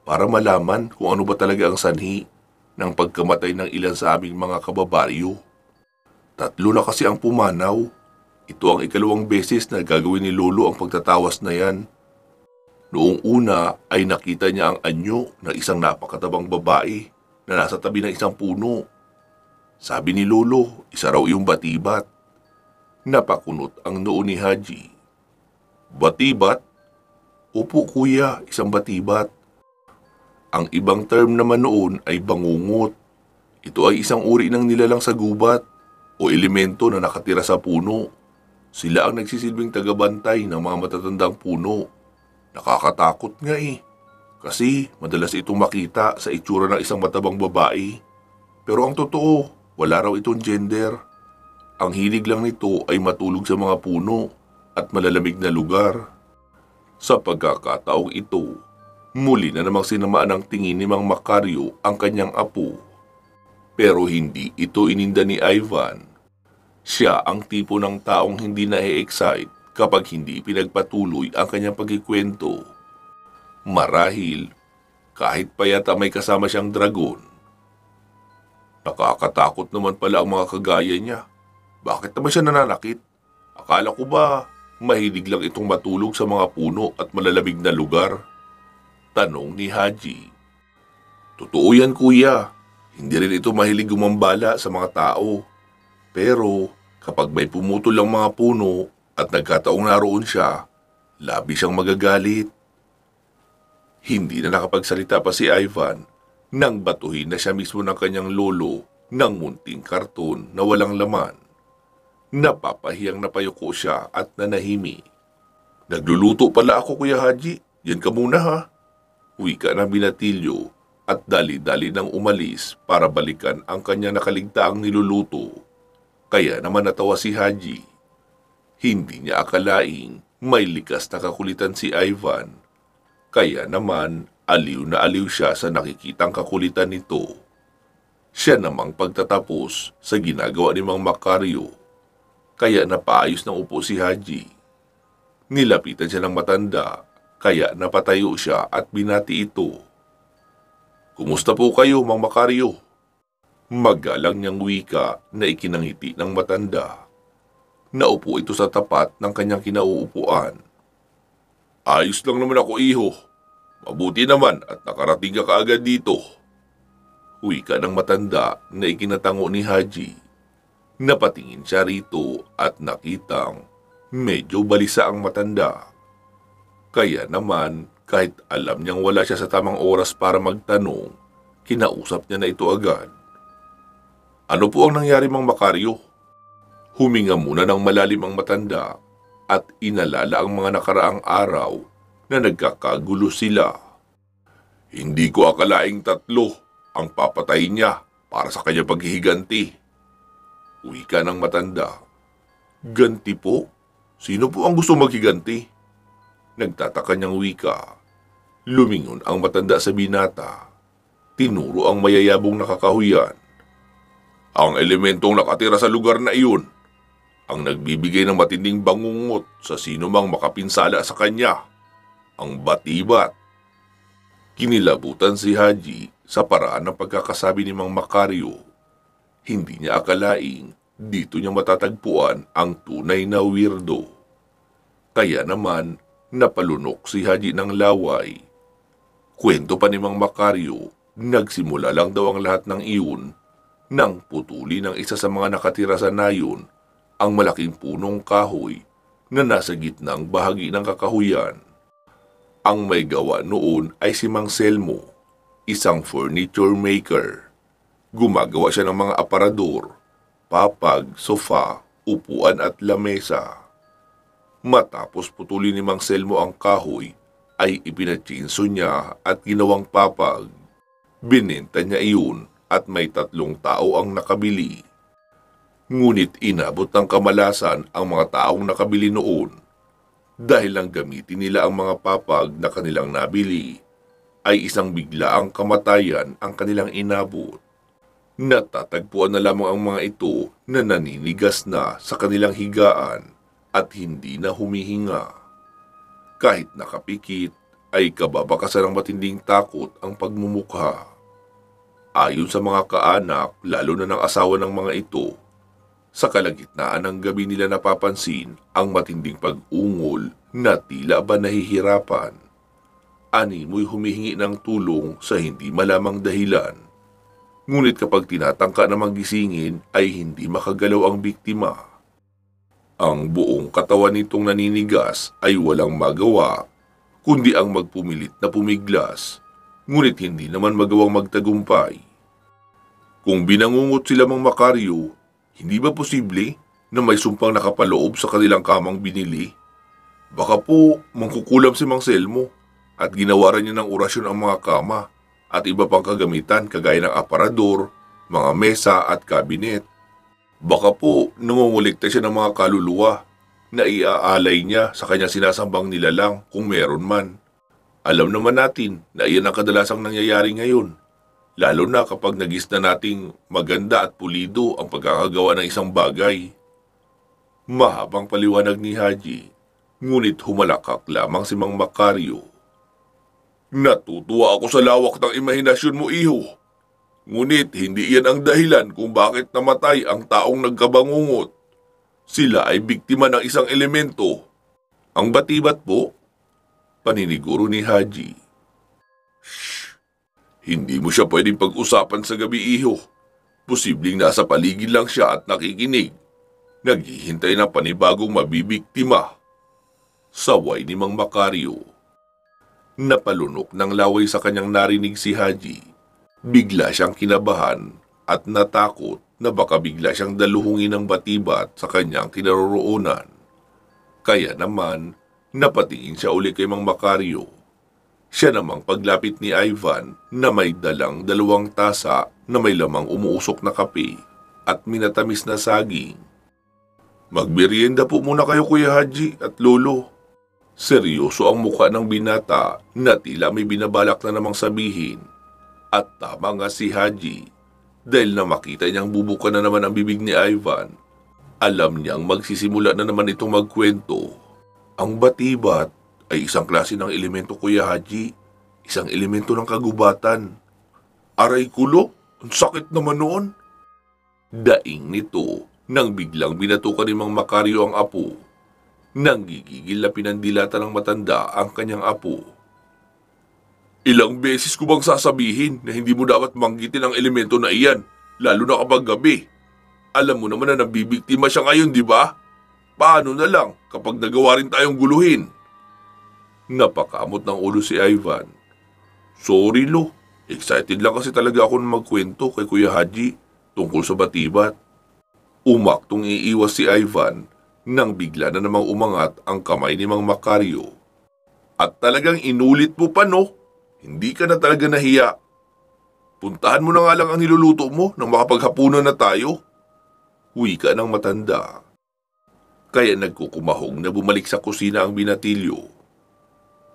para malaman kung ano ba talaga ang sanhi ng pagkamatay ng ilan sa aming mga kababaryo. 3 na kasi ang pumanaw. Ito ang ikalawang beses na gagawin ni lolo ang pagtatawas na yan. Noong una ay nakita niya ang anyo ng isang napakatabang babae na nasa tabi ng isang puno. Sabi ni lolo, isa raw yung batibat. Napakunot ang noo ni Haji. Batibat? Opo kuya, isang batibat. Ang ibang term naman noon ay bangungot. Ito ay isang uri ng nilalang sa gubat o elemento na nakatira sa puno. Sila ang nagsisilbing tagabantay ng mga matatandang puno. Nakakatakot nga kasi madalas itong makita sa itsura ng isang matabang babae. Pero ang totoo, wala raw itong gender. Ang hilig lang nito ay matulog sa mga puno at malalamig na lugar. Sa pagkakataong ito, muli na namang sinamaan ng tingin ni Mang Macario ang kanyang apo. Pero hindi ito ininda ni Ivan. Siya ang tipo ng taong hindi na-excite kapag hindi pinagpatuloy ang kanyang pagkikwento. Marahil, kahit pa yata may kasama siyang dragon. Nakakatakot naman pala ang mga kagaya niya. Bakit naman siya nananakit? Akala ko ba mahilig lang itong matulog sa mga puno at malalamig na lugar? Tanong ni Haji. Totoo yan, kuya. Hindi rin ito mahilig gumambala sa mga tao. Pero kapag may pumutol ang mga puno at nagkataong naroon siya, labis siyang magagalit. Hindi na nakapagsalita pa si Ivan nang batuhin na siya mismo ng kanyang lolo ng munting karton na walang laman. Napapahiyang napayuko siya at nanahimi. Nagluluto pala ako, Kuya Haji. Yan ka muna ha. Wika ng binatilyo at dali-dali nang umalis para balikan ang kanya nakaligtaang niluluto. Kaya naman natawa si Haji. Hindi niya akalaing may likas na kakulitan si Ivan. Kaya naman aliw na aliw siya sa nakikitang kakulitan nito. Siya namang pagtatapos sa ginagawa ni Mang Macario. Kaya napaayos ng upo si Haji. Nilapitan siya ng matanda, kaya napatayo siya at binati ito. Kumusta po kayo, Mang Macario? Magalang niyang wika na ikinangiti ng matanda. Naupo ito sa tapat ng kanyang kinauupuan. Ayos lang naman ako, iho. Mabuti naman at nakarating ka kaagad dito. Wika ng matanda na ikinatango ni Haji. Napatingin siya rito at nakitang medyo balisa ang matanda. Kaya naman, kahit alam niyang wala siya sa tamang oras para magtanong, kinausap niya na ito agad. Ano po ang nangyari, Mang Macario? Huminga muna ng malalim ang matanda at inalala ang mga nakaraang araw na nagkakagulo sila. Hindi ko akalaing 3 ang papatay niya para sa kanya paghihiganti. Wika ng matanda. Ganti po? Sino po ang gusto maghiganti? Nagtataka niyang wika. Lumingon ang matanda sa binata. Tinuro ang mayayabong nakakahuyan. Ang elementong nakatira sa lugar na iyon, ang nagbibigay ng matinding bangungot sa sino mang makapinsala sa kanya, ang batibat. Kinilabutan si Haji sa paraan ng pagkakasabi ni Mang Macario. Hindi niya akalaing dito niya matatagpuan ang tunay na weirdo. Kaya naman, napalunok si Haji ng laway. Kwento pa ni Mang Macario, nagsimula lang daw ang lahat ng iyon nang putuli ng isa sa mga nakatira sa nayon ang malaking punong kahoy na nasa gitnang bahagi ng kakahuyan. Ang may gawa noon ay si Mang Selmo, isang furniture maker. Gumagawa siya ng mga aparador, papag, sofa, upuan at lamesa. Matapos putulin ni Mang Selmo ang kahoy, ay ipinatsinso niya at ginawang papag. Binenta niya iyon at may 3 tao ang nakabili. Ngunit inabot ng kamalasan ang mga taong nakabili noon. Dahil lang gamitin nila ang mga papag na kanilang nabili, ay isang biglaang kamatayan ang kanilang inabot. Natatagpuan na lamang ang mga ito na naninigas na sa kanilang higaan at hindi na humihinga. Kahit nakapikit, ay kababakasan ng matinding takot ang pagmumukha. Ayon sa mga kaanak, lalo na ng asawa ng mga ito, sa kalagitnaan ng gabi nila napapansin ang matinding pag-ungol na tila ba nahihirapan. Animoy humihingi ng tulong sa hindi malamang dahilan. Ngunit kapag tinatangka na magisingin ay hindi makagalaw ang biktima. Ang buong katawan nitong naninigas ay walang magawa, kundi ang magpumilit na pumiglas, ngunit hindi naman magawang magtagumpay. Kung binangungot sila Mang Macario, hindi ba posible na may sumpang nakapaloob sa kanilang kamang binili? Baka po mangkukulam si Mang Selmo at ginawaran niya ng orasyon ang mga kama at iba pang kagamitan kagaya ng aparador, mga mesa at kabinet. Baka po nangungulikta siya ng mga kaluluwa na iaalay niya sa kanyang sinasambang nilalang kung meron man. Alam naman natin na iyan ang kadalasang nangyayari ngayon, lalo na kapag nagis na nating maganda at pulido ang pagkakagawa ng isang bagay. Mahabang paliwanag ni Haji, ngunit humalakak lamang si Mang Macario. Natutuwa ako sa lawak ng imahinasyon mo, iho. Ngunit hindi iyan ang dahilan kung bakit namatay ang taong nagkabangungot. Sila ay biktima ng isang elemento. Ang batibat po, paniniguro ni Haji. Shh! Hindi mo siya pwedeng pag-usapan sa gabi, iho. Posibleng nasa paligid lang siya at nakikinig. Naghihintay ng panibagong mabibiktima. Saway ni Mang Macario. Napalunok ng laway sa kanyang narinig si Haji. Bigla siyang kinabahan at natakot na baka bigla siyang daluhungin ng batibat sa kanyang kinaroroonan. Kaya naman, napatingin siya uli kay Mang Macario. Siya namang paglapit ni Ivan na may dalang 2 tasa na may lamang umuusok na kape at minatamis na saging. Magmerienda po muna kayo, Kuya Haji at Lolo. Seryoso ang mukha ng binata na tila may binabalak na namang sabihin. At tama nga si Haji, dahil na makita niyang bubuka na naman ang bibig ni Ivan. Alam niyang magsisimula na naman itong magkwento. Ang batibat ay isang klase ng elemento, Kuya Haji. Isang elemento ng kagubatan. Aray kulo, ang sakit naman noon. Daing nito nang biglang binatukan ni Mang Macario ang apo. Nang gigigil na pinandilata ng matanda ang kanyang apo. Ilang beses ko bang sasabihin na hindi mo dapat manggitin ang elemento na iyan, lalo na kapag gabi? Alam mo naman na nabibiktima siya ngayon, di ba? Paano na lang kapag nagawa rin tayong guluhin? Napakamot ng ulo si Ivan. Sorry, Lo. Excited lang kasi talaga ako na magkwento kay Kuya Haji tungkol sa batibat. Umaktong iiwas si Ivan nang bigla na namang umangat ang kamay ni Mang Macario. At talagang inulit mo pa, no? Hindi ka na talaga nahiya. Puntahan mo na nga lang ang niluluto mo nang makapaghapunan na tayo. Wika ng matanda. Kaya nagkukumahong na bumalik sa kusina ang binatilyo.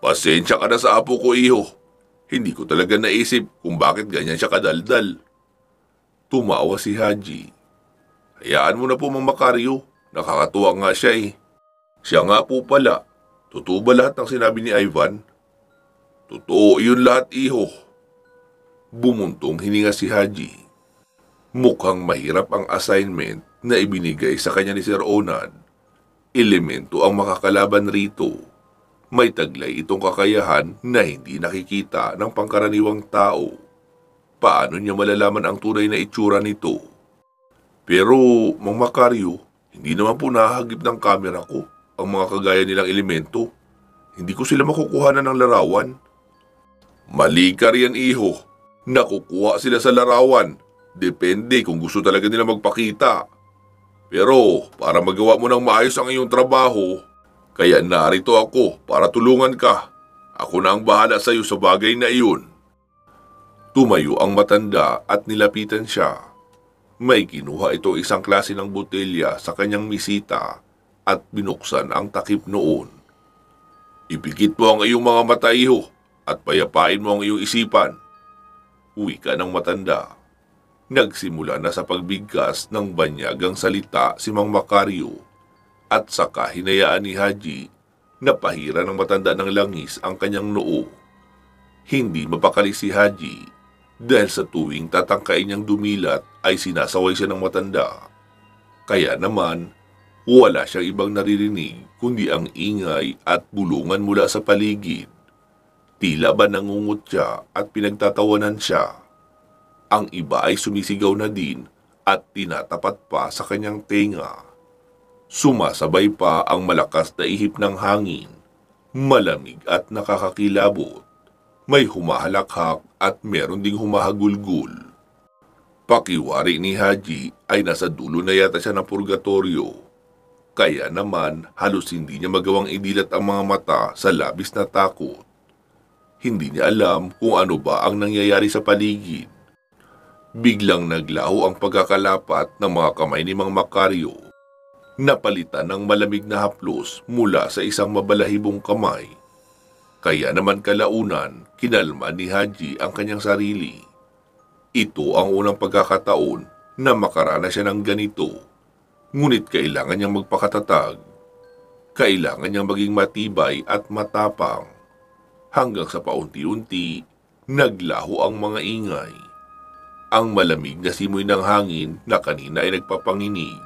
Pasensya ka na sa apo ko, iho. Hindi ko talaga naisip kung bakit ganyan siya kadaldal. Tumawa si Haji. Hayaan mo na po, Mang Macario. Nakakatuwa nga siya eh. Siya nga po pala. Totoo ba lahat ng sinabi ni Ivan? Totoo yun lahat, iho. Bumuntong hininga si Haji. Mukhang mahirap ang assignment na ibinigay sa kanya ni Sir Onad. Elemento ang makakalaban rito. May taglay itong kakayahan na hindi nakikita ng pangkaraniwang tao. Paano niya malalaman ang tunay na itsura nito? Pero, Mang Macario, hindi naman po nahagip ng kamera ko ang mga kagaya nilang elemento. Hindi ko sila makukuhanan ng larawan. Mali ka riyan, iho. Nakukuha sila sa larawan. Depende kung gusto talaga nila magpakita. Pero para magawa mo ng maayos ang iyong trabaho, kaya narito ako para tulungan ka. Ako na ang bahala sa iyo sa bagay na iyon. Tumayo ang matanda at nilapitan siya. May kinuha ito isang klase ng botelya sa kanyang misita at binuksan ang takip noon. Ipikit mo ang iyong mga mata, iho, at payapain mo ang iyong isipan. Wika ng matanda. Nagsimula na sa pagbigkas ng banyagang salita si Mang Macario at saka hinayaan ni Haji na pahira ng matanda ng langis ang kanyang noo. Hindi mapakali si Haji dahil sa tuwing tatangkain niyang dumilat ay sinasaway siya ng matanda. Kaya naman, wala siyang ibang naririnig kundi ang ingay at bulungan mula sa paligid. Tila ba nangungut siya at pinagtatawanan siya. Ang iba ay sumisigaw na din at tinatapat pa sa kanyang tenga. Sumasabay pa ang malakas na ihip ng hangin, malamig at nakakakilabot. May humahalakhak at meron ding humahagulgul. Pakiwari ni Haji ay nasa dulo na yata siya ng purgatorio. Kaya naman halos hindi niya magawang idilat ang mga mata sa labis na takot. Hindi niya alam kung ano ba ang nangyayari sa paligid. Biglang naglaho ang pagkakalapat ng mga kamay ni Mang Makaryo. Napalitan ng malamig na haplos mula sa isang mabalahibong kamay. Kaya naman kalaunan, kinalma ni Haji ang kanyang sarili. Ito ang unang pagkakataon na makaranas siya ng ganito. Ngunit kailangan niyang magpakatatag. Kailangan niyang maging matibay at matapang. Hanggang sa paunti-unti, naglaho ang mga ingay. Ang malamig na simoy ng hangin na kanina ay nagpapanginig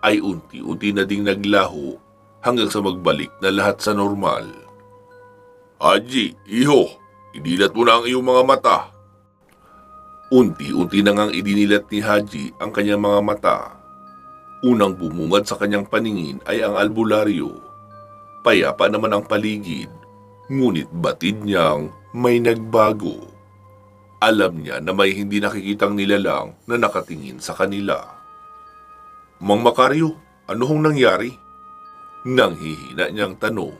ay unti-unti na ding naglaho hanggang sa magbalik na lahat sa normal. Haji, iho, idilat mo na ang iyong mga mata. Unti-unti na ngang idinilat ni Haji ang kanyang mga mata. Unang bumungad sa kanyang paningin ay ang albularyo. Payapa naman ang paligid, ngunit batid niyang may nagbago. Alam niya na may hindi nakikitang nilalang na nakatingin sa kanila. Mang Makaryo, ano hong nangyari? Nanghihina niyang tanong.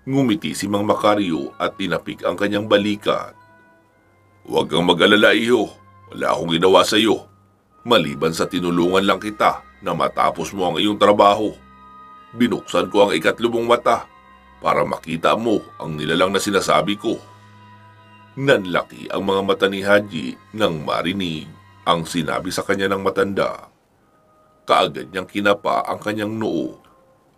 Ngumiti si Mang Makaryo at tinapik ang kanyang balikat. Huwag kang mag-alala, iho. Wala akong ginawa sa iyo. Maliban sa tinulungan lang kita na matapos mo ang iyong trabaho. Binuksan ko ang ikatlubong mata para makita mo ang nilalang na sinasabi ko. Nanlaki ang mga mata ni Haji nang marinig ang sinabi sa kanya ng matanda. Kaagad niyang kinapa ang kanyang noo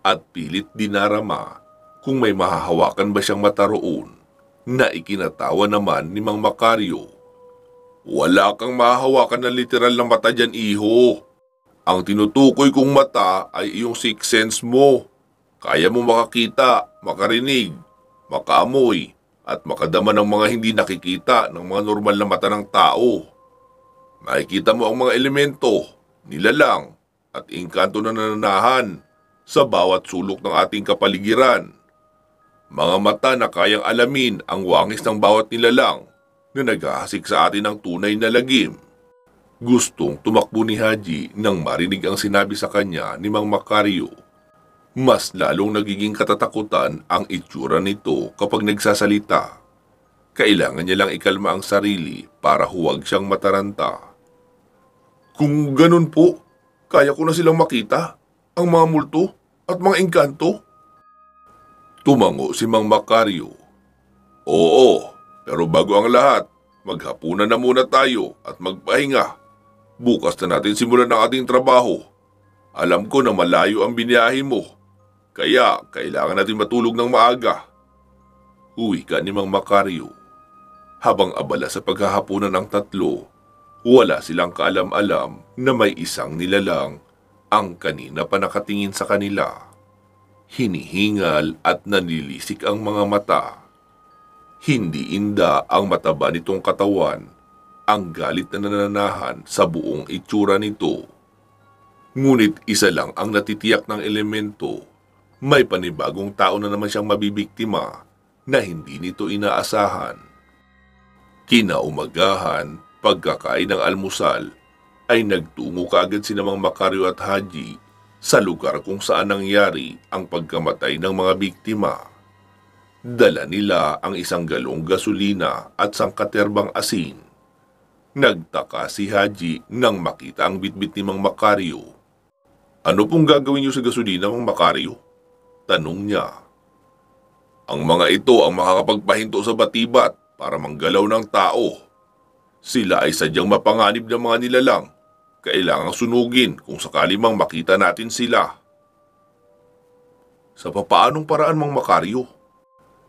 at pilit dinarama kung may mahahawakan ba siyang mata roon, na ikinatawa naman ni Mang Makaryo. Wala kang mahahawakan na literal na mata dyan, iho. Ang tinutukoy kong mata ay iyong sixth sense mo. Kaya mo makakita, makarinig, makaamoy, at makadama ng mga hindi nakikita ng mga normal na mata ng tao. Makikita mo ang mga elemento, nilalang, at engkanto na nananahan sa bawat sulok ng ating kapaligiran. Mga mata na kayang alamin ang wangis ng bawat nilalang na naghahasik sa atin ng tunay na lagim. Gustong tumakbo ni Haji nang marinig ang sinabi sa kanya ni Mang Makaryo. Mas lalong nagiging katatakutan ang itsura nito kapag nagsasalita. Kailangan niya lang ikalma ang sarili para huwag siyang mataranta. Kung ganun po, kaya ko na silang makita, ang mga multo at mga engkanto. Tumango si Mang Makaryo. Oo, pero bago ang lahat, maghapunan na muna tayo at magpahinga. Bukas na natin simulan ang ating trabaho. Alam ko na malayo ang biniyahe mo, kaya kailangan natin matulog ng maaga. Uwi ka ni Mang Makaryo. Habang abala sa paghahapunan ng tatlo, wala silang kaalam-alam na may isang nilalang ang kanina pa nakatingin sa kanila. Hinihingal at nanilisik ang mga mata. Hindi inda ang mataba nitong katawan, ang galit na nananahan sa buong itsura nito. Ngunit isa lang ang natitiyak ng elemento. May panibagong tao na naman siyang mabibiktima na hindi nito inaasahan. Kinaumagahan, pagkakain ng almusal, ay nagtungo kaagad sina Mang Makaryo at Haji sa lugar kung saan nangyari ang pagkamatay ng mga biktima. Dala nila ang isang galong gasolina at sangkaterbang asin. Nagtaka si Haji nang makita ang bitbit ni Mang Makaryo. Ano pong gagawin niyo sa gasolina, Mang Makaryo? Tanong niya. Ang mga ito ang makakapagpahinto sa batibat para manggalaw ng tao. Sila ay sadyang mapanganib ng mga nilalang. Kailangang sunugin kung sakali mang makita natin sila. Sa papaanong paraan, Mang Makaryo?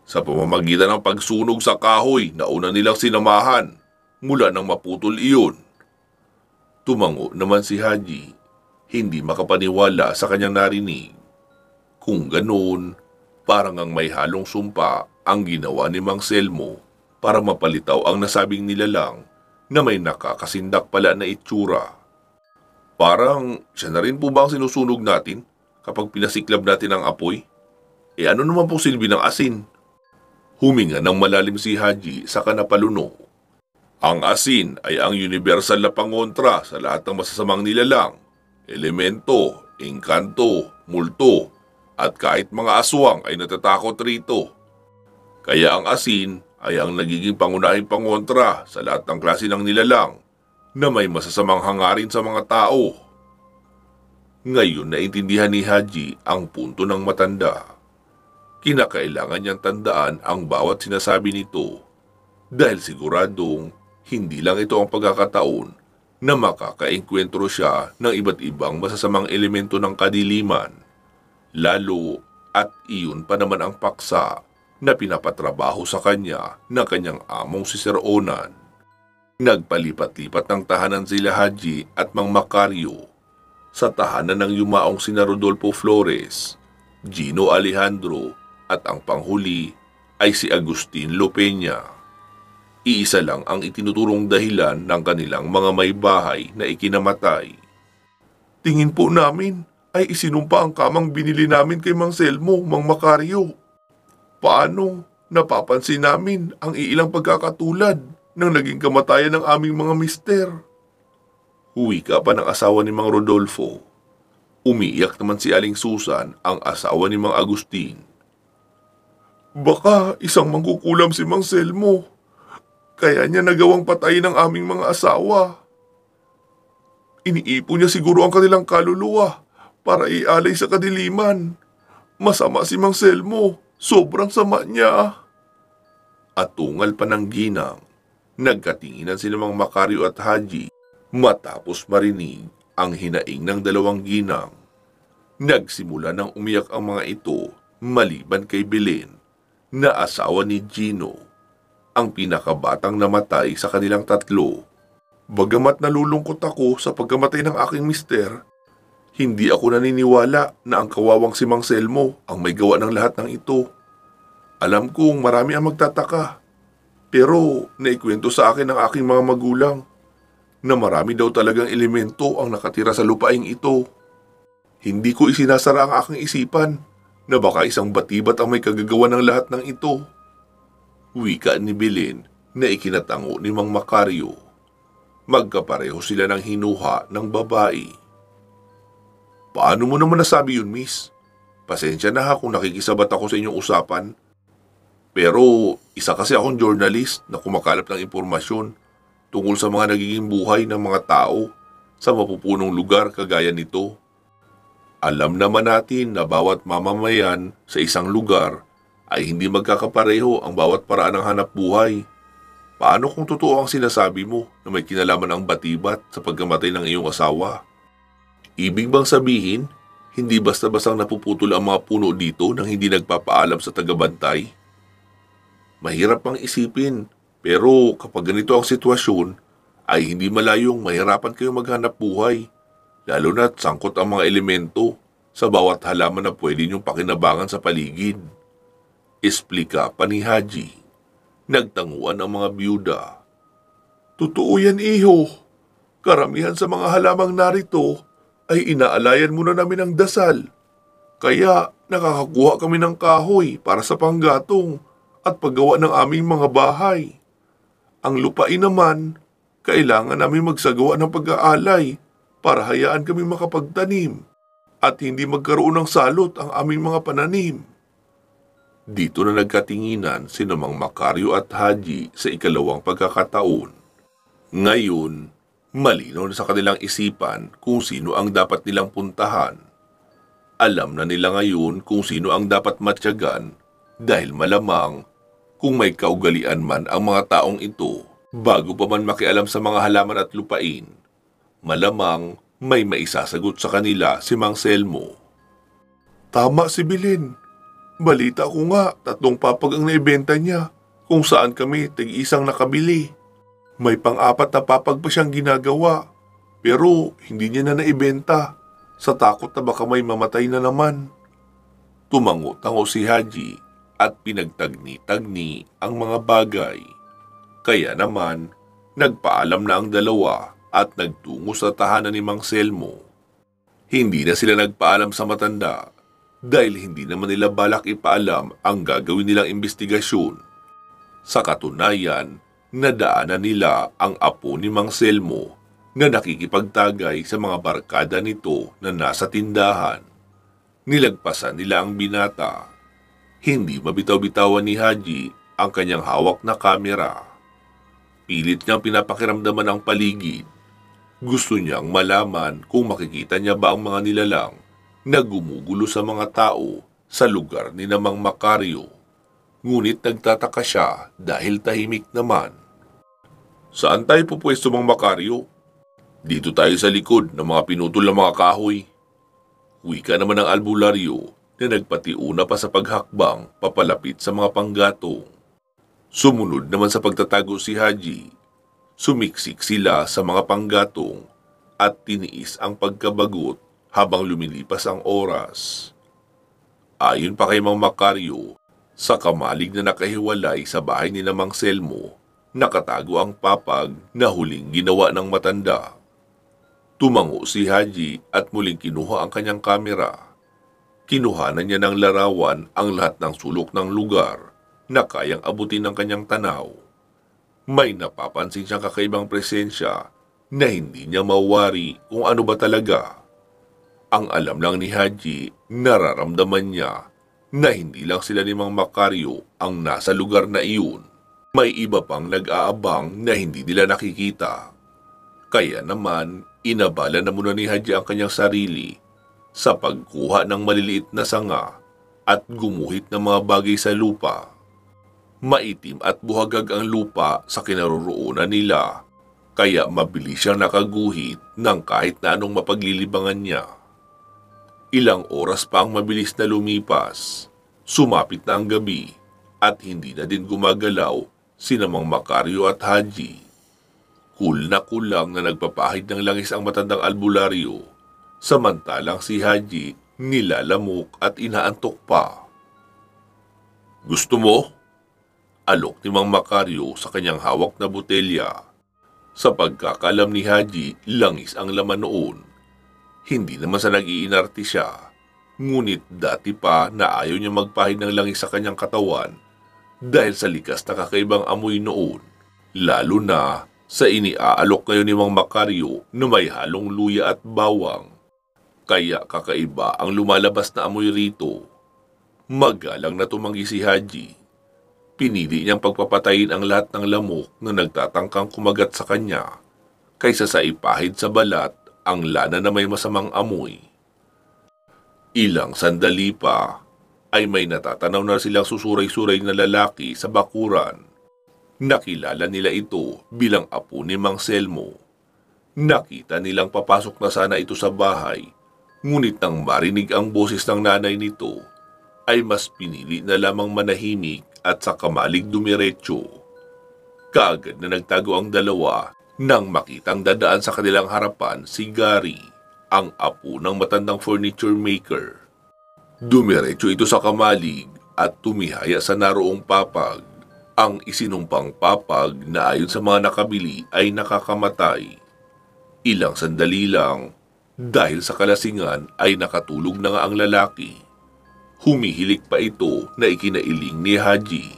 Sa pamamagitan ng pagsunog sa kahoy na una nilang sinamahan mula nang maputol iyon. Tumango naman si Haji, hindi makapaniwala sa kanyang narinig. Kung ganoon, parang ang may halong sumpa ang ginawa ni Mang Selmo para mapalitaw ang nasabing nilalang na may nakakasindak pala na itsura. Parang siya na rin po ba ang sinusunog natin kapag pinasiklab natin ang apoy? Ano naman po silbi ng asin? Huminga ng malalim si Haji sa kanapaluno. Ang asin ay ang universal na pangontra sa lahat ng masasamang nilalang, elemento, engkanto, multo, at kahit mga aswang ay natatakot rito. Kaya ang asin ay ang nagiging pangunahing pangontra sa lahat ng klase ng nilalang, na may masasamang hangarin sa mga tao. Ngayon naintindihan ni Haji ang punto ng matanda. Kinakailangan niyang tandaan ang bawat sinasabi nito dahil siguradong hindi lang ito ang pagkakataon na makakaengkwentro siya ng iba't ibang masasamang elemento ng kadiliman. Lalo at iyon pa naman ang paksa na pinapatrabaho sa kanya ng kanyang among si Sir Onan. Nagpalipat-lipat ng tahanan sila Haji at Mang Macario. Sa tahanan ng yumaong sina Rodolfo Flores, Gino Alejandro at ang panghuli ay si Agustin Lopena. Iisa lang ang itinuturong dahilan ng kanilang mga may bahay na ikinamatay. Tingin po namin ay isinumpa ang kamang binili namin kay Mang Selmo, Mang Macario. Paano napapansin namin ang iilang pagkakatulad ng naging kamatayan ng aming mga mister? Huwi ka pa ng asawa ni Mang Rodolfo. Umiiyak naman si Aling Susan, ang asawa ni Mang Agustin. Baka isang mangkukulam si Mang Selmo. Kaya niya nagawang patayin ang aming mga asawa. Iniipon niya siguro ang kanilang kaluluwa para ialay sa kadiliman. Masama si Mang Selmo. Sobrang sama niya. At tungal pa ng ginang, nagkatinginan sila Mang Macario at Haji matapos marinig ang hinaing ng dalawang ginang. Nagsimula ng umiyak ang mga ito maliban kay Belen na asawa ni Gino, ang pinakabatang namatay sa kanilang tatlo. Bagamat nalulungkot ako sa pagkamatay ng aking mister, hindi ako naniniwala na ang kawawang si Mang Selmo ang may gawa ng lahat ng ito. Alam kong marami ang magtataka, pero naikwento sa akin ng aking mga magulang na marami daw talagang elemento ang nakatira sa lupaing ito. Hindi ko isinasara ang aking isipan na baka isang batibat ang may kagagawa ng lahat ng ito. Wika ni Belen na ikinatango ni Mang Macario. Magkapareho sila ng hinuha ng babae. Paano mo naman nasabi yun, miss? Pasensya na ha kung nakikisabat ako sa inyong usapan. Pero isa kasi akong journalist na kumakalap ng impormasyon tungkol sa mga nagiging buhay ng mga tao sa mapupunong lugar kagaya nito. Alam naman natin na bawat mamamayan sa isang lugar ay hindi magkakapareho ang bawat paraan ng hanap buhay. Paano kung totoo ang sinasabi mo na may kinalaman ang batibat sa pagkamatay ng iyong asawa? Ibig bang sabihin, hindi basta-bastang napuputol ang mga puno dito nang hindi nagpapaalam sa tagabantay? Mahirap pang isipin, pero kapag ganito ang sitwasyon, ay hindi malayong mahirapan kayong maghanap buhay, lalo na't sangkot ang mga elemento sa bawat halaman na pwede niyong pakinabangan sa paligid. Explika pa ni Haji. Nagtanguan ang mga byuda. Totoo yan, iho. Karamihan sa mga halamang narito ay inaalayan muna namin ng dasal. Kaya nakakakuha kami ng kahoy para sa panggatong at paggawa ng aming mga bahay. Ang lupain naman, kailangan namin magsagawa ng pag-aalay para hayaan kami makapagtanim at hindi magkaroon ng salot ang aming mga pananim. Dito na nagkatinginan sina Mang Macario at Haji sa ikalawang pagkakataon. Ngayon, malinaw na sa kanilang isipan kung sino ang dapat nilang puntahan. Alam na nila ngayon kung sino ang dapat matyagan dahil malamang kung may kaugalian man ang mga taong ito bago pa man makialam sa mga halaman at lupain, malamang may maisasagot sa kanila si Mang Selmo. Tama si Belen. Balita ko nga 3 papag ang naibenta niya kung saan kami tig-isang nakabili. May pang-4 na papag pa siyang ginagawa pero hindi niya na naibenta sa takot na baka may mamatay na naman. Tumango-tango si Haji at pinagtagni-tagni ang mga bagay. Kaya naman, nagpaalam na ang dalawa at nagtungo sa tahanan ni Mang Selmo. Hindi na sila nagpaalam sa matanda dahil hindi naman nila balak ipaalam ang gagawin nilang investigasyon. Sa katunayan, nadaanan nila ang apo ni Mang Selmo na nakikipagtagay sa mga barkada nito na nasa tindahan. Nilagpasan nila ang binata. Hindi mabitaw-bitawan ni Haji ang kanyang hawak na kamera. Pilit niyang pinapakiramdaman ang paligid Gusto niyang malaman kung makikita niya ba ang mga nilalang na gumugulo sa mga tao sa lugar ni Mang Macario. Ngunit nagtataka siya dahil tahimik naman. Saan tayo pupwesto, Mang Macario? Dito tayo sa likod ng mga pinutol na mga kahoy. Wika naman ng albularyo na nagpatiuna pa sa paghakbang papalapit sa mga panggatong. Sumunod naman sa pagtatago si Haji. Sumiksik sila sa mga panggatong at tiniis ang pagkabagot habang lumilipas ang oras. Ayon pa kay Mang Macario, sa kamalig na nakahiwalay sa bahay ni Mang Selmo, nakatago ang papag na huling ginawa ng matanda. Tumango si Haji at muling kinuha ang kanyang kamera. Kinuhanan niya ng larawan ang lahat ng sulok ng lugar na kayang abutin ng kanyang tanaw. May napapansin siyang kakaibang presensya na hindi niya mawari kung ano ba talaga. Ang alam lang ni Haji, nararamdaman niya na hindi lang sila ni Mang Macario ang nasa lugar na iyon. May iba pang nag-aabang na hindi nila nakikita. Kaya naman, inabala na muna ni Haji ang kanyang sarili sa pagkuha ng maliliit na sanga at gumuhit ng mga bagay sa lupa. Maitim at buhagag ang lupa sa kinaroroonan nila, kaya mabilis siyang nakaguhit ng kahit na anong mapaglilibangan niya. Ilang oras pa ang mabilis na lumipas, sumapit na ang gabi at hindi na din gumagalaw sina Mang Macario at Haji. Cool lang na nagpapahid ng langis ang matandang albularyo, samantalang si Haji nilalamok at inaantok pa. Gusto mo? Alok ni Mang Macario sa kanyang hawak na botelya. Sa pagkakalam ni Haji, langis ang laman noon. Hindi naman sa nag-iinarte siya, ngunit dati pa na ayaw niya magpahid ng langis sa kanyang katawan dahil sa likas na kakaibang amoy noon, lalo na sa iniaalok ngayon ni Mang Macario na may halong luya at bawang. Kaya kakaiba ang lumalabas na amoy rito. Magalang na tumanggi si Haji. Pinili niyang pagpapatayin ang lahat ng lamok na nagtatangkang kumagat sa kanya kaysa sa ipahid sa balat ang lana na may masamang amoy. Ilang sandali pa ay may natatanaw na silang susuray-suray na lalaki sa bakuran. Nakilala nila ito bilang apo ni Mang Selmo. Nakita nilang papasok na sana ito sa bahay, ngunit nang marinig ang boses ng nanay nito, ay mas pinili na lamang manahimik at sa kamalig dumiretso. Kaagad na nagtago ang dalawa nang makitang dadaan sa kanilang harapan si Gary, ang apo ng matandang furniture maker. Dumiretso ito sa kamalig at tumihaya sa naroong papag. Ang isinumpang papag na ayon sa mga nakabili ay nakakamatay. Ilang sandali lang, dahil sa kalasingan ay nakatulog na nga ang lalaki. Humihilik pa ito na ikinailing ni Haji.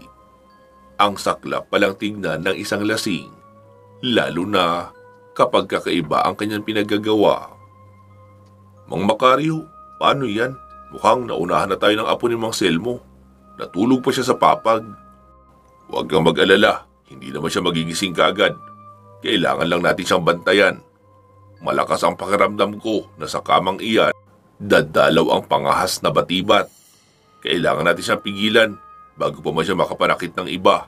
Ang saklap palang tignan ng isang lasing, lalo na kapag kakaiba ang kanyang pinagagawa. Mang Macario, paano yan? Mukhang naunahan na tayo ng apo ni Mang Selmo. Natulog pa siya sa papag. Huwag kang mag-alala, hindi naman siya magigising kaagad. Kailangan lang natin siyang bantayan. Malakas ang pakiramdam ko na sa kamang iyan, dadalaw ang pangahas na batibat. Kailangan natin siyang pigilan bago pa man siya makapanakit ng iba.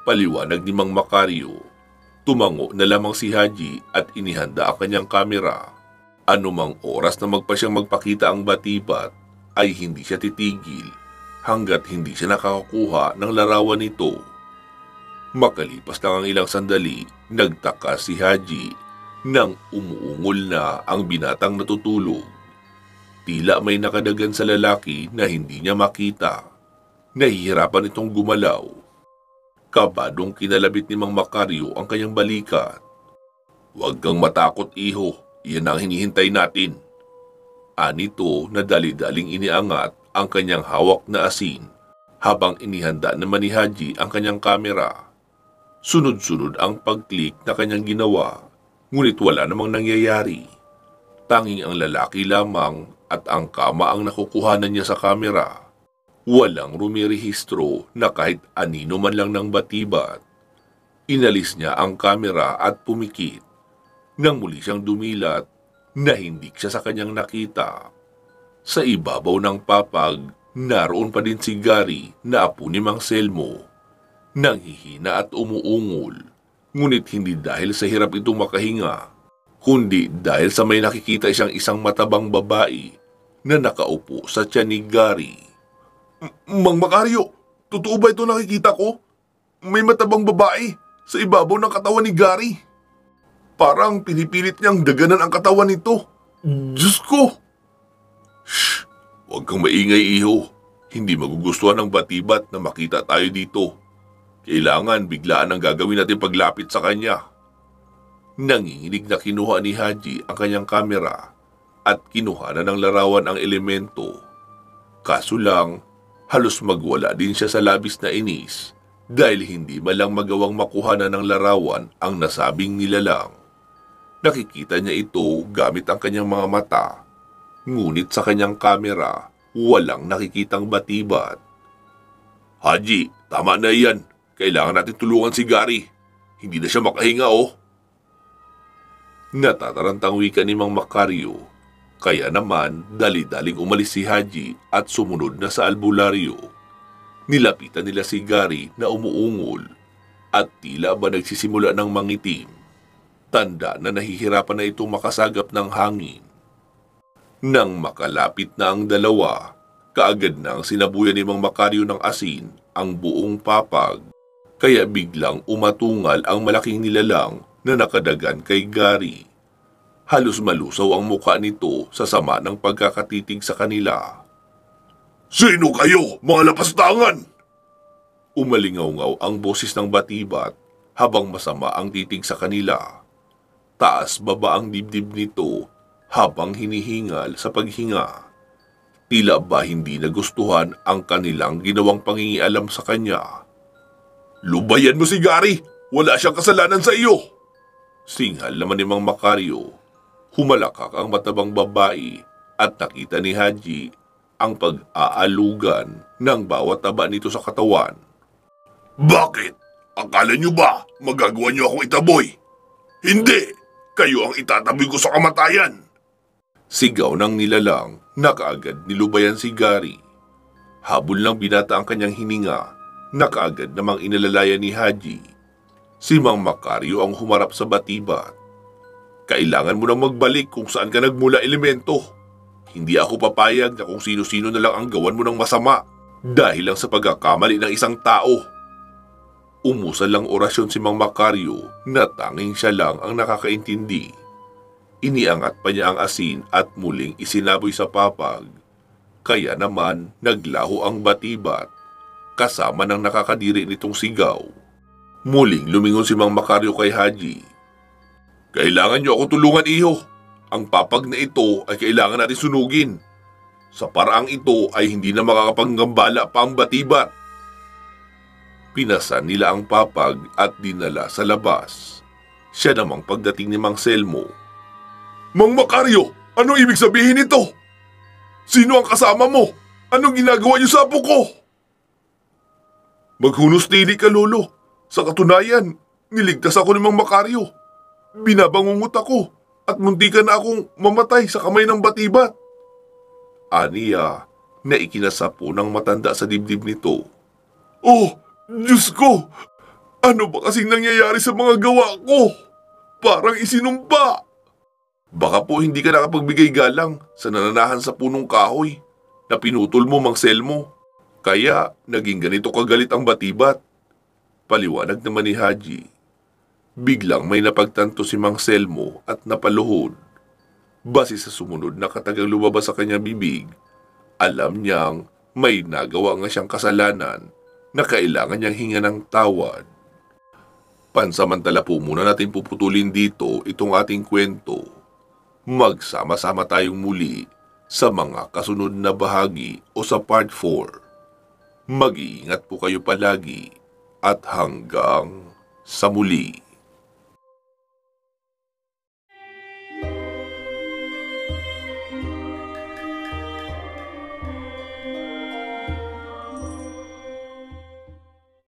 Paliwanag ni Mang Macario. Tumango na lamang si Haji at inihanda ang kanyang kamera. Anumang oras na magpa siyang magpakita ang batibat ay hindi siya titigil hanggat hindi siya nakakakuha ng larawan nito. Makalipas lang ang ilang sandali, nagtaka si Haji nang umuungol na ang binatang natutulog. Tila may nakadagan sa lalaki na hindi niya makita. Nahihirapan itong gumalaw. Kabadong kinalabit ni Mang Macario ang kanyang balikat. Huwag kang matakot, iho. Iyan ang hinihintay natin. Anito na dali-daling iniangat ang kanyang hawak na asin habang inihanda naman ni Haji ang kanyang kamera. Sunod-sunod ang pag-click na kanyang ginawa, ngunit wala namang nangyayari. Tanging ang lalaki lamang at ang kama ang nakukuhanan niya sa kamera. Walang rumirehistro na kahit anino man lang ng batibat. Inalis niya ang kamera at pumikit. nang muli siyang dumilat, nahindik siya sa kanyang nakita. Sa ibabaw ng papag, naroon pa din si Gary na apo ni Mang Selmo. Nanghihina at umuungol, ngunit hindi dahil sa hirap itong makahinga, kundi dahil sa may nakikita siyang isang matabang babae na nakaupo sa tiyan ni Gary. Mang Macario, totoo ba ito nakikita ko? May matabang babae sa ibabaw ng katawan ni Gary. Parang pinipilit niyang daganan ang katawan nito. Diyos ko! Shh! Huwag kang maingay, iho. Hindi magugustuhan ng batibat na makita tayo dito. Kailangan biglaan ang gagawin natin paglapit sa kanya. Nanginginig na kinuha ni Haji ang kanyang kamera at kinuha na ng larawan ang elemento. Kaso lang, halos magwala din siya sa labis na inis dahil hindi malang magawang makuha na ng larawan ang nasabing nilalang. Nakikita niya ito gamit ang kanyang mga mata, ngunit sa kanyang kamera, walang nakikitang batibat. Haji, tama na yan. Kailangan natin tulungan si Gary. Hindi na siya makahinga, oh. Natatarantang wika ni Mang Macario. Kaya naman, dali-daling umalis si Haji at sumunod na sa albularyo. Nilapitan nila si Gary na umuungol at tila ba nagsisimula ng mangitim. Tanda na nahihirapan na itong makasagap ng hangin. Nang makalapit na ang dalawa, kaagad nang sinabuyan ni Mang Macario ng asin ang buong papag. Kaya biglang umatungal ang malaking nilalang na nakadagan kay Gary. Halos malusaw ang mukha nito sa sama ng pagkakatitig sa kanila. Sino kayo, mga lapastangan? Umalingaw-ngaw ang boses ng batibat habang masama ang titig sa kanila. Taas-baba ang dibdib nito habang hinihingal sa paghinga. Tila ba hindi nagustuhan ang kanilang ginawang pangingialam sa kanya. Lubayan mo si Gary! Wala siyang kasalanan sa iyo! Singhal naman ni Mang Macario. Humalakak ang matabang babae at nakita ni Haji ang pag-aalugan ng bawat taba nito sa katawan. Bakit? Akala niyo ba magagawa niyo akong itaboy? Hindi! Kayo ang itataboy ko sa kamatayan! Sigaw ng nilalang na kaagad nilubayan si Gary. Habol ng binata ang kanyang hininga na kaagad namang inalalayan ni Haji. Si Mang Macario ang humarap sa batibat. Kailangan mo nang magbalik kung saan ka nagmula, elemento. Hindi ako papayag na kung sino-sino na lang ang gawan mo ng masama dahil lang sa pagkakamali ng isang tao. Umusal lang orasyon si Mang Macario na tanging siya lang ang nakakaintindi. Iniangat pa niya ang asin at muling isinaboy sa papag. Kaya naman naglaho ang batibat kasama ng nakakadiri nitong sigaw. Muling lumingon si Mang Macario kay Haji. Kailangan niyo ako tulungan, iho. Ang papag na ito ay kailangan natin sunugin. Sa paraang ito ay hindi na makakapanggambala pa ang batibat. Pinasan nila ang papag at dinala sa labas. Siya namang pagdating ni Mang Selmo. Mang Macario, ano ibig sabihin nito? Sino ang kasama mo? Anong ginagawa niyo sa apo ko? Maghunos tili ka, lolo. Sa katunayan, niligtas ako ni Mang Macario. Binabangungot ako at muntikan na akong mamatay sa kamay ng batibat. Aniya na ikinasapo ng matanda sa dibdib nito. Oh, Diyos ko! Ano ba kasing nangyayari sa mga gawa ko? Parang isinumpa. Baka po hindi ka nakapagbigay galang sa nananahan sa punong kahoy na pinutol mo, Mang Selmo. Kaya naging ganito kagalit ang batibat. Paliwanag naman ni Haji. Biglang may napagtanto si Mang Selmo at napaluhod. Base sa sumunod na katagang lumabas sa kanyang bibig, alam niyang may nagawa nga siyang kasalanan na kailangan niyang hinga ng tawad. Pansamantala po muna natin puputulin dito itong ating kwento. Magsama-sama tayong muli sa mga kasunod na bahagi o sa part 4. Mag-iingat po kayo palagi at hanggang sa muli.